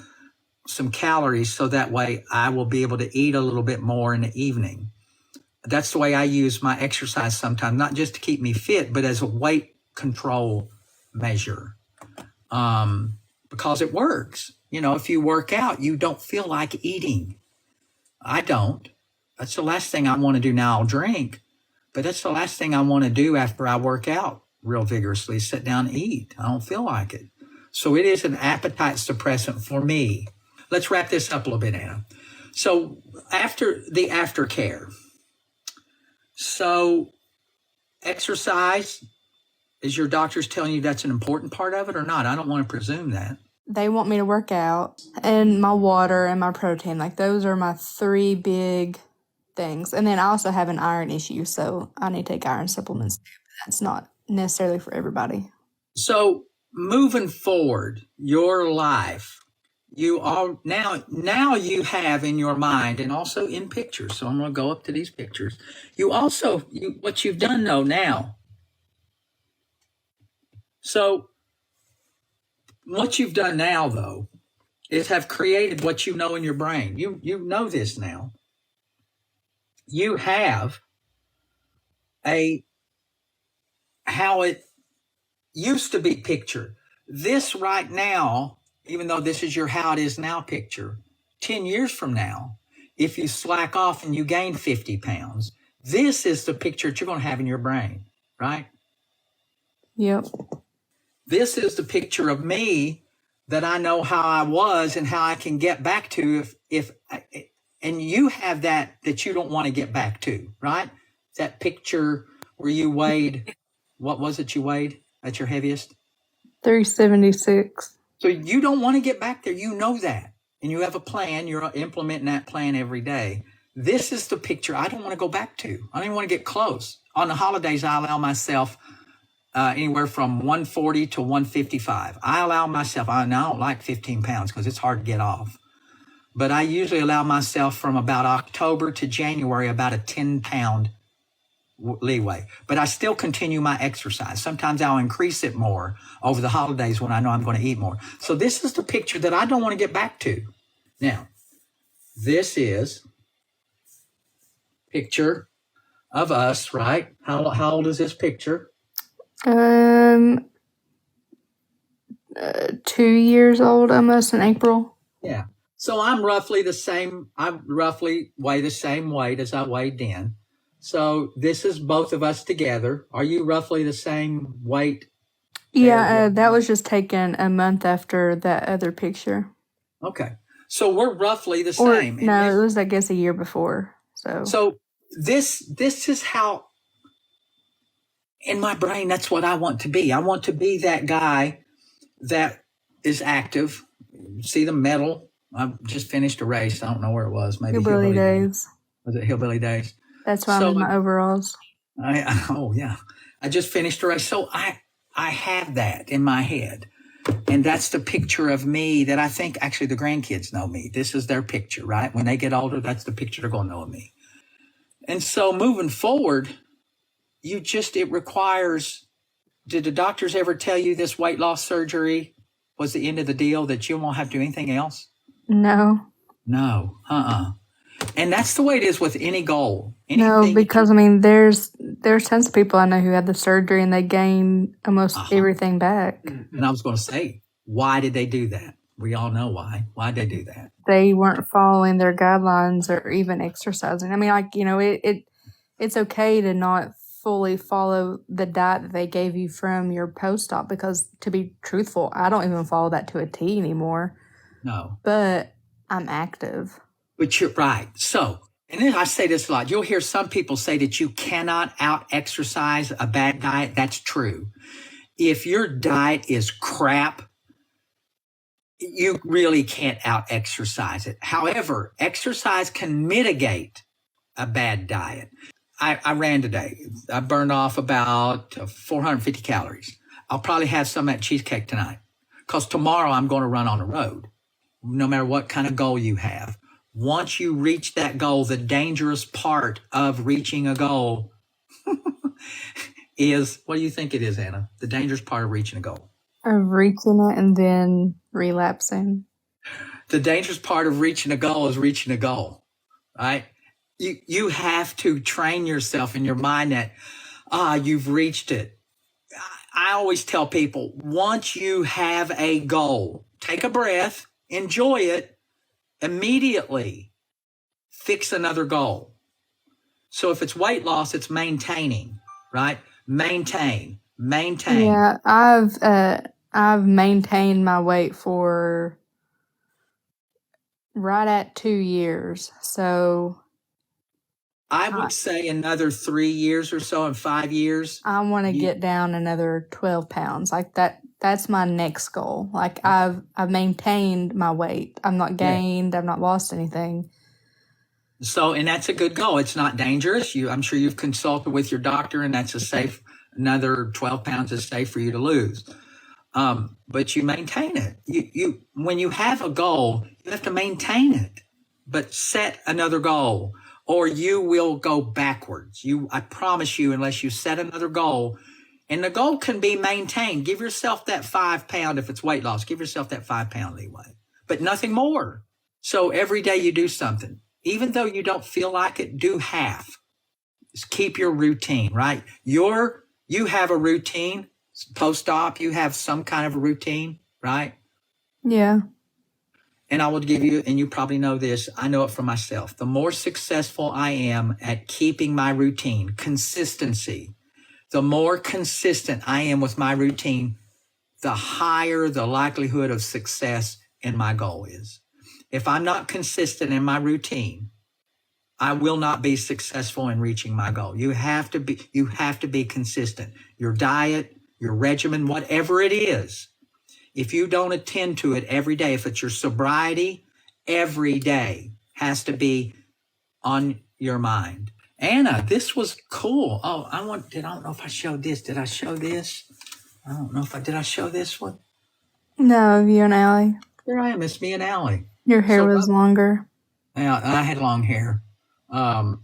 some calories so that way I will be able to eat a little bit more in the evening. That's the way I use my exercise sometimes, not just to keep me fit, but as a weight control measure, because it works. You know, if you work out, you don't feel like eating. I don't. That's the last thing I want to do. Now I'll drink, but that's the last thing I want to do after I work out real vigorously, sit down and eat. I don't feel like it. So it is an appetite suppressant for me. Let's wrap this up a little bit, Anna. So after the aftercare, so exercise, is your doctors telling you that's an important part of it or not? I don't want to presume that. They want me to work out, and my water and my protein. Like, those are my 3 big things. And then I also have an iron issue, so I need to take iron supplements. That's not necessarily for everybody. So moving forward, your life, you all now you have in your mind and also in pictures. So I'm going to go up to these pictures. What you've done though now. So what you've done now though is have created what you know in your brain. You know this now. You have how it used to be pictured. This right now, even though this is your how it is now picture, 10 years from now, if you slack off and you gain 50 pounds, this is the picture that you're going to have in your brain, right? Yep. This is the picture of me that I know how I was and how I can get back to and you have that you don't want to get back to, right? That picture where you weighed, what was it you weighed at your heaviest? 376. So you don't want to get back there. You know that. And you have a plan. You're implementing that plan every day. This is the picture I don't want to go back to. I don't even want to get close. On the holidays, I allow myself anywhere from 140 to 155. I allow myself, I don't like 15 pounds because it's hard to get off. But I usually allow myself from about October to January about a 10-pound leeway. But I still continue my exercise. Sometimes I'll increase it more over the holidays when I know I'm going to eat more. So this is the picture that I don't want to get back to. Now, this is picture of us, right? How old is this picture? 2 years old almost in April. Yeah. So I'm roughly the same. I roughly weigh the same weight as I weighed then. So this is both of us together. Are you roughly the same weight? Yeah, that was just taken a month after that other picture. Okay. So we're roughly the same. No, it was, I guess, a year before. So this is how, in my brain, that's what I want to be. I want to be that guy that is active. See the medal? I just finished a race. I don't know where it was. Maybe Hillbilly Days. Was it Hillbilly Days? That's why I'm in my overalls. Oh, yeah. I just finished a race. So I have that in my head. And that's the picture of me that I think actually the grandkids know me. This is their picture, right? When they get older, that's the picture they're going to know of me. And so moving forward, it requires, did the doctors ever tell you this weight loss surgery was the end of the deal, that you won't have to do anything else? No. No. And that's the way it is with any goal. No, because I mean, there's tons of people I know who had the surgery and they gained almost everything back. And I was going to say, why did they do that? We all know why. Why did they do that? They weren't following their guidelines or even exercising. I mean, like, you know, it's okay to not fully follow the diet that they gave you from your post-op, because to be truthful, I don't even follow that to a T anymore. No. But I'm active. But you're right. So, and then I say this a lot. You'll hear some people say that you cannot out-exercise a bad diet. That's true. If your diet is crap, you really can't out-exercise it. However, exercise can mitigate a bad diet. I ran today. I burned off about 450 calories. I'll probably have some of that cheesecake tonight, because tomorrow I'm going to run on the road, no matter what kind of goal you have. Once you reach that goal, the dangerous part of reaching a goal is, what do you think it is, Anna? The dangerous part of reaching a goal? Of reaching it and then relapsing. The dangerous part of reaching a goal is reaching a goal, right? You have to train yourself in your mind that, you've reached it. I always tell people, once you have a goal, take a breath, enjoy it, immediately fix another goal. So if it's weight loss, it's maintaining, right? Maintain. Yeah, I've maintained my weight for right at 2 years. So I would say another 3 years or so, in 5 years. I want to get down another 12 pounds. Like that's my next goal. Like I've maintained my weight. I'm not gained. I've not lost anything. So, and that's a good goal. It's not dangerous. I'm sure you've consulted with your doctor, and that's another 12 pounds is safe for you to lose. But you maintain it. When you have a goal, you have to maintain it, but set another goal, or you will go backwards. I promise you, unless you set another goal. And the goal can be maintained. Give yourself that 5 pound, if it's weight loss, give yourself that 5 pound leeway, but nothing more. So every day you do something, even though you don't feel like it, do half. Just keep your routine, right? You have a routine. Post-op, you have some kind of a routine, right? Yeah. And I will give you, and you probably know this, I know it for myself. The more successful I am at keeping my routine, consistency, the more consistent I am with my routine, the higher the likelihood of success in my goal is. If I'm not consistent in my routine, I will not be successful in reaching my goal. You have to be consistent. Your diet, your regimen, whatever it is, if you don't attend to it every day, if it's your sobriety, every day has to be on your mind. Anna, this was cool. Oh, I don't know if I showed this. Did I show this? I don't know did I show this one? No, you and Allie. There I am. It's me and Allie. Your hair was longer. Yeah, I had long hair,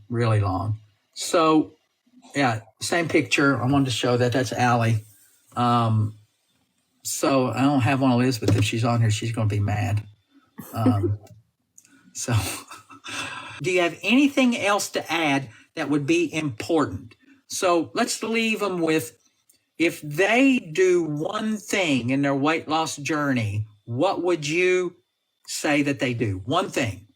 really long. So, yeah, same picture. I wanted to show that. That's Allie. So I don't have one of Elizabeth. If she's on here, she's going to be mad. So do you have anything else to add that would be important? So let's leave them with, if they do one thing in their weight loss journey, what would you say that they do? One thing.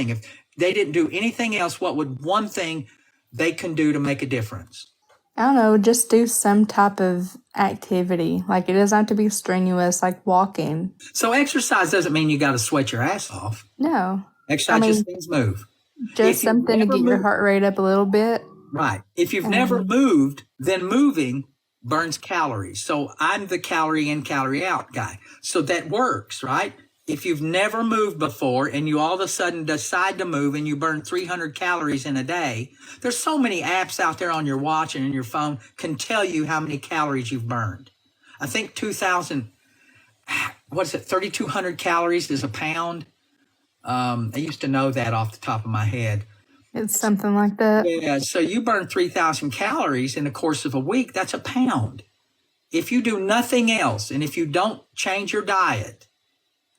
If they didn't do anything else, what would one thing they can do to make a difference? I don't know, just do some type of activity. Like, it doesn't have to be strenuous, like walking. So exercise doesn't mean you got to sweat your ass off. No. Exercise just means move. Just something to get your heart rate up a little bit. Right. If you've never moved, then moving burns calories. So I'm the calorie in, calorie out guy. So that works, right? If you've never moved before and you all of a sudden decide to move and you burn 300 calories in a day, there's so many apps out there on your watch and in your phone can tell you how many calories you've burned. I think 2,000 what is it, 3,200 calories is a pound. I used to know that off the top of my head. It's something like that. Yeah, so you burn 3,000 calories in the course of a week. That's a pound. If you do nothing else, and if you don't change your diet,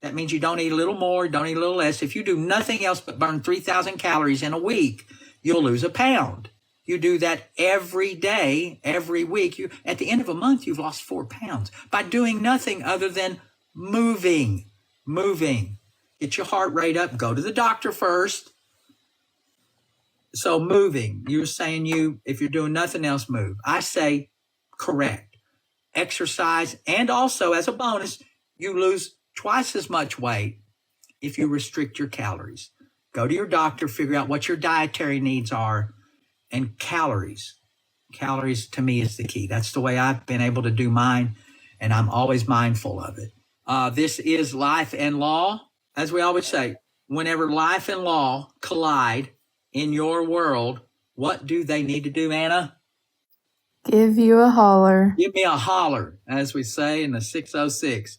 that means you don't eat a little more, don't eat a little less. If you do nothing else but burn 3,000 calories in a week, you'll lose a pound. You do that every day, every week. At the end of a month, you've lost 4 pounds by doing nothing other than moving. Get your heart rate up. Go to the doctor first. So moving, you're saying if you're doing nothing else, move. I say correct. Exercise, and also as a bonus, you lose twice as much weight if you restrict your calories. Go to your doctor, figure out what your dietary needs are, and calories. Calories to me is the key. That's the way I've been able to do mine, and I'm always mindful of it. This is Life and Law. As we always say, whenever life and law collide in your world, what do they need to do, Anna? Give you a holler. Give me a holler, as we say in the 606.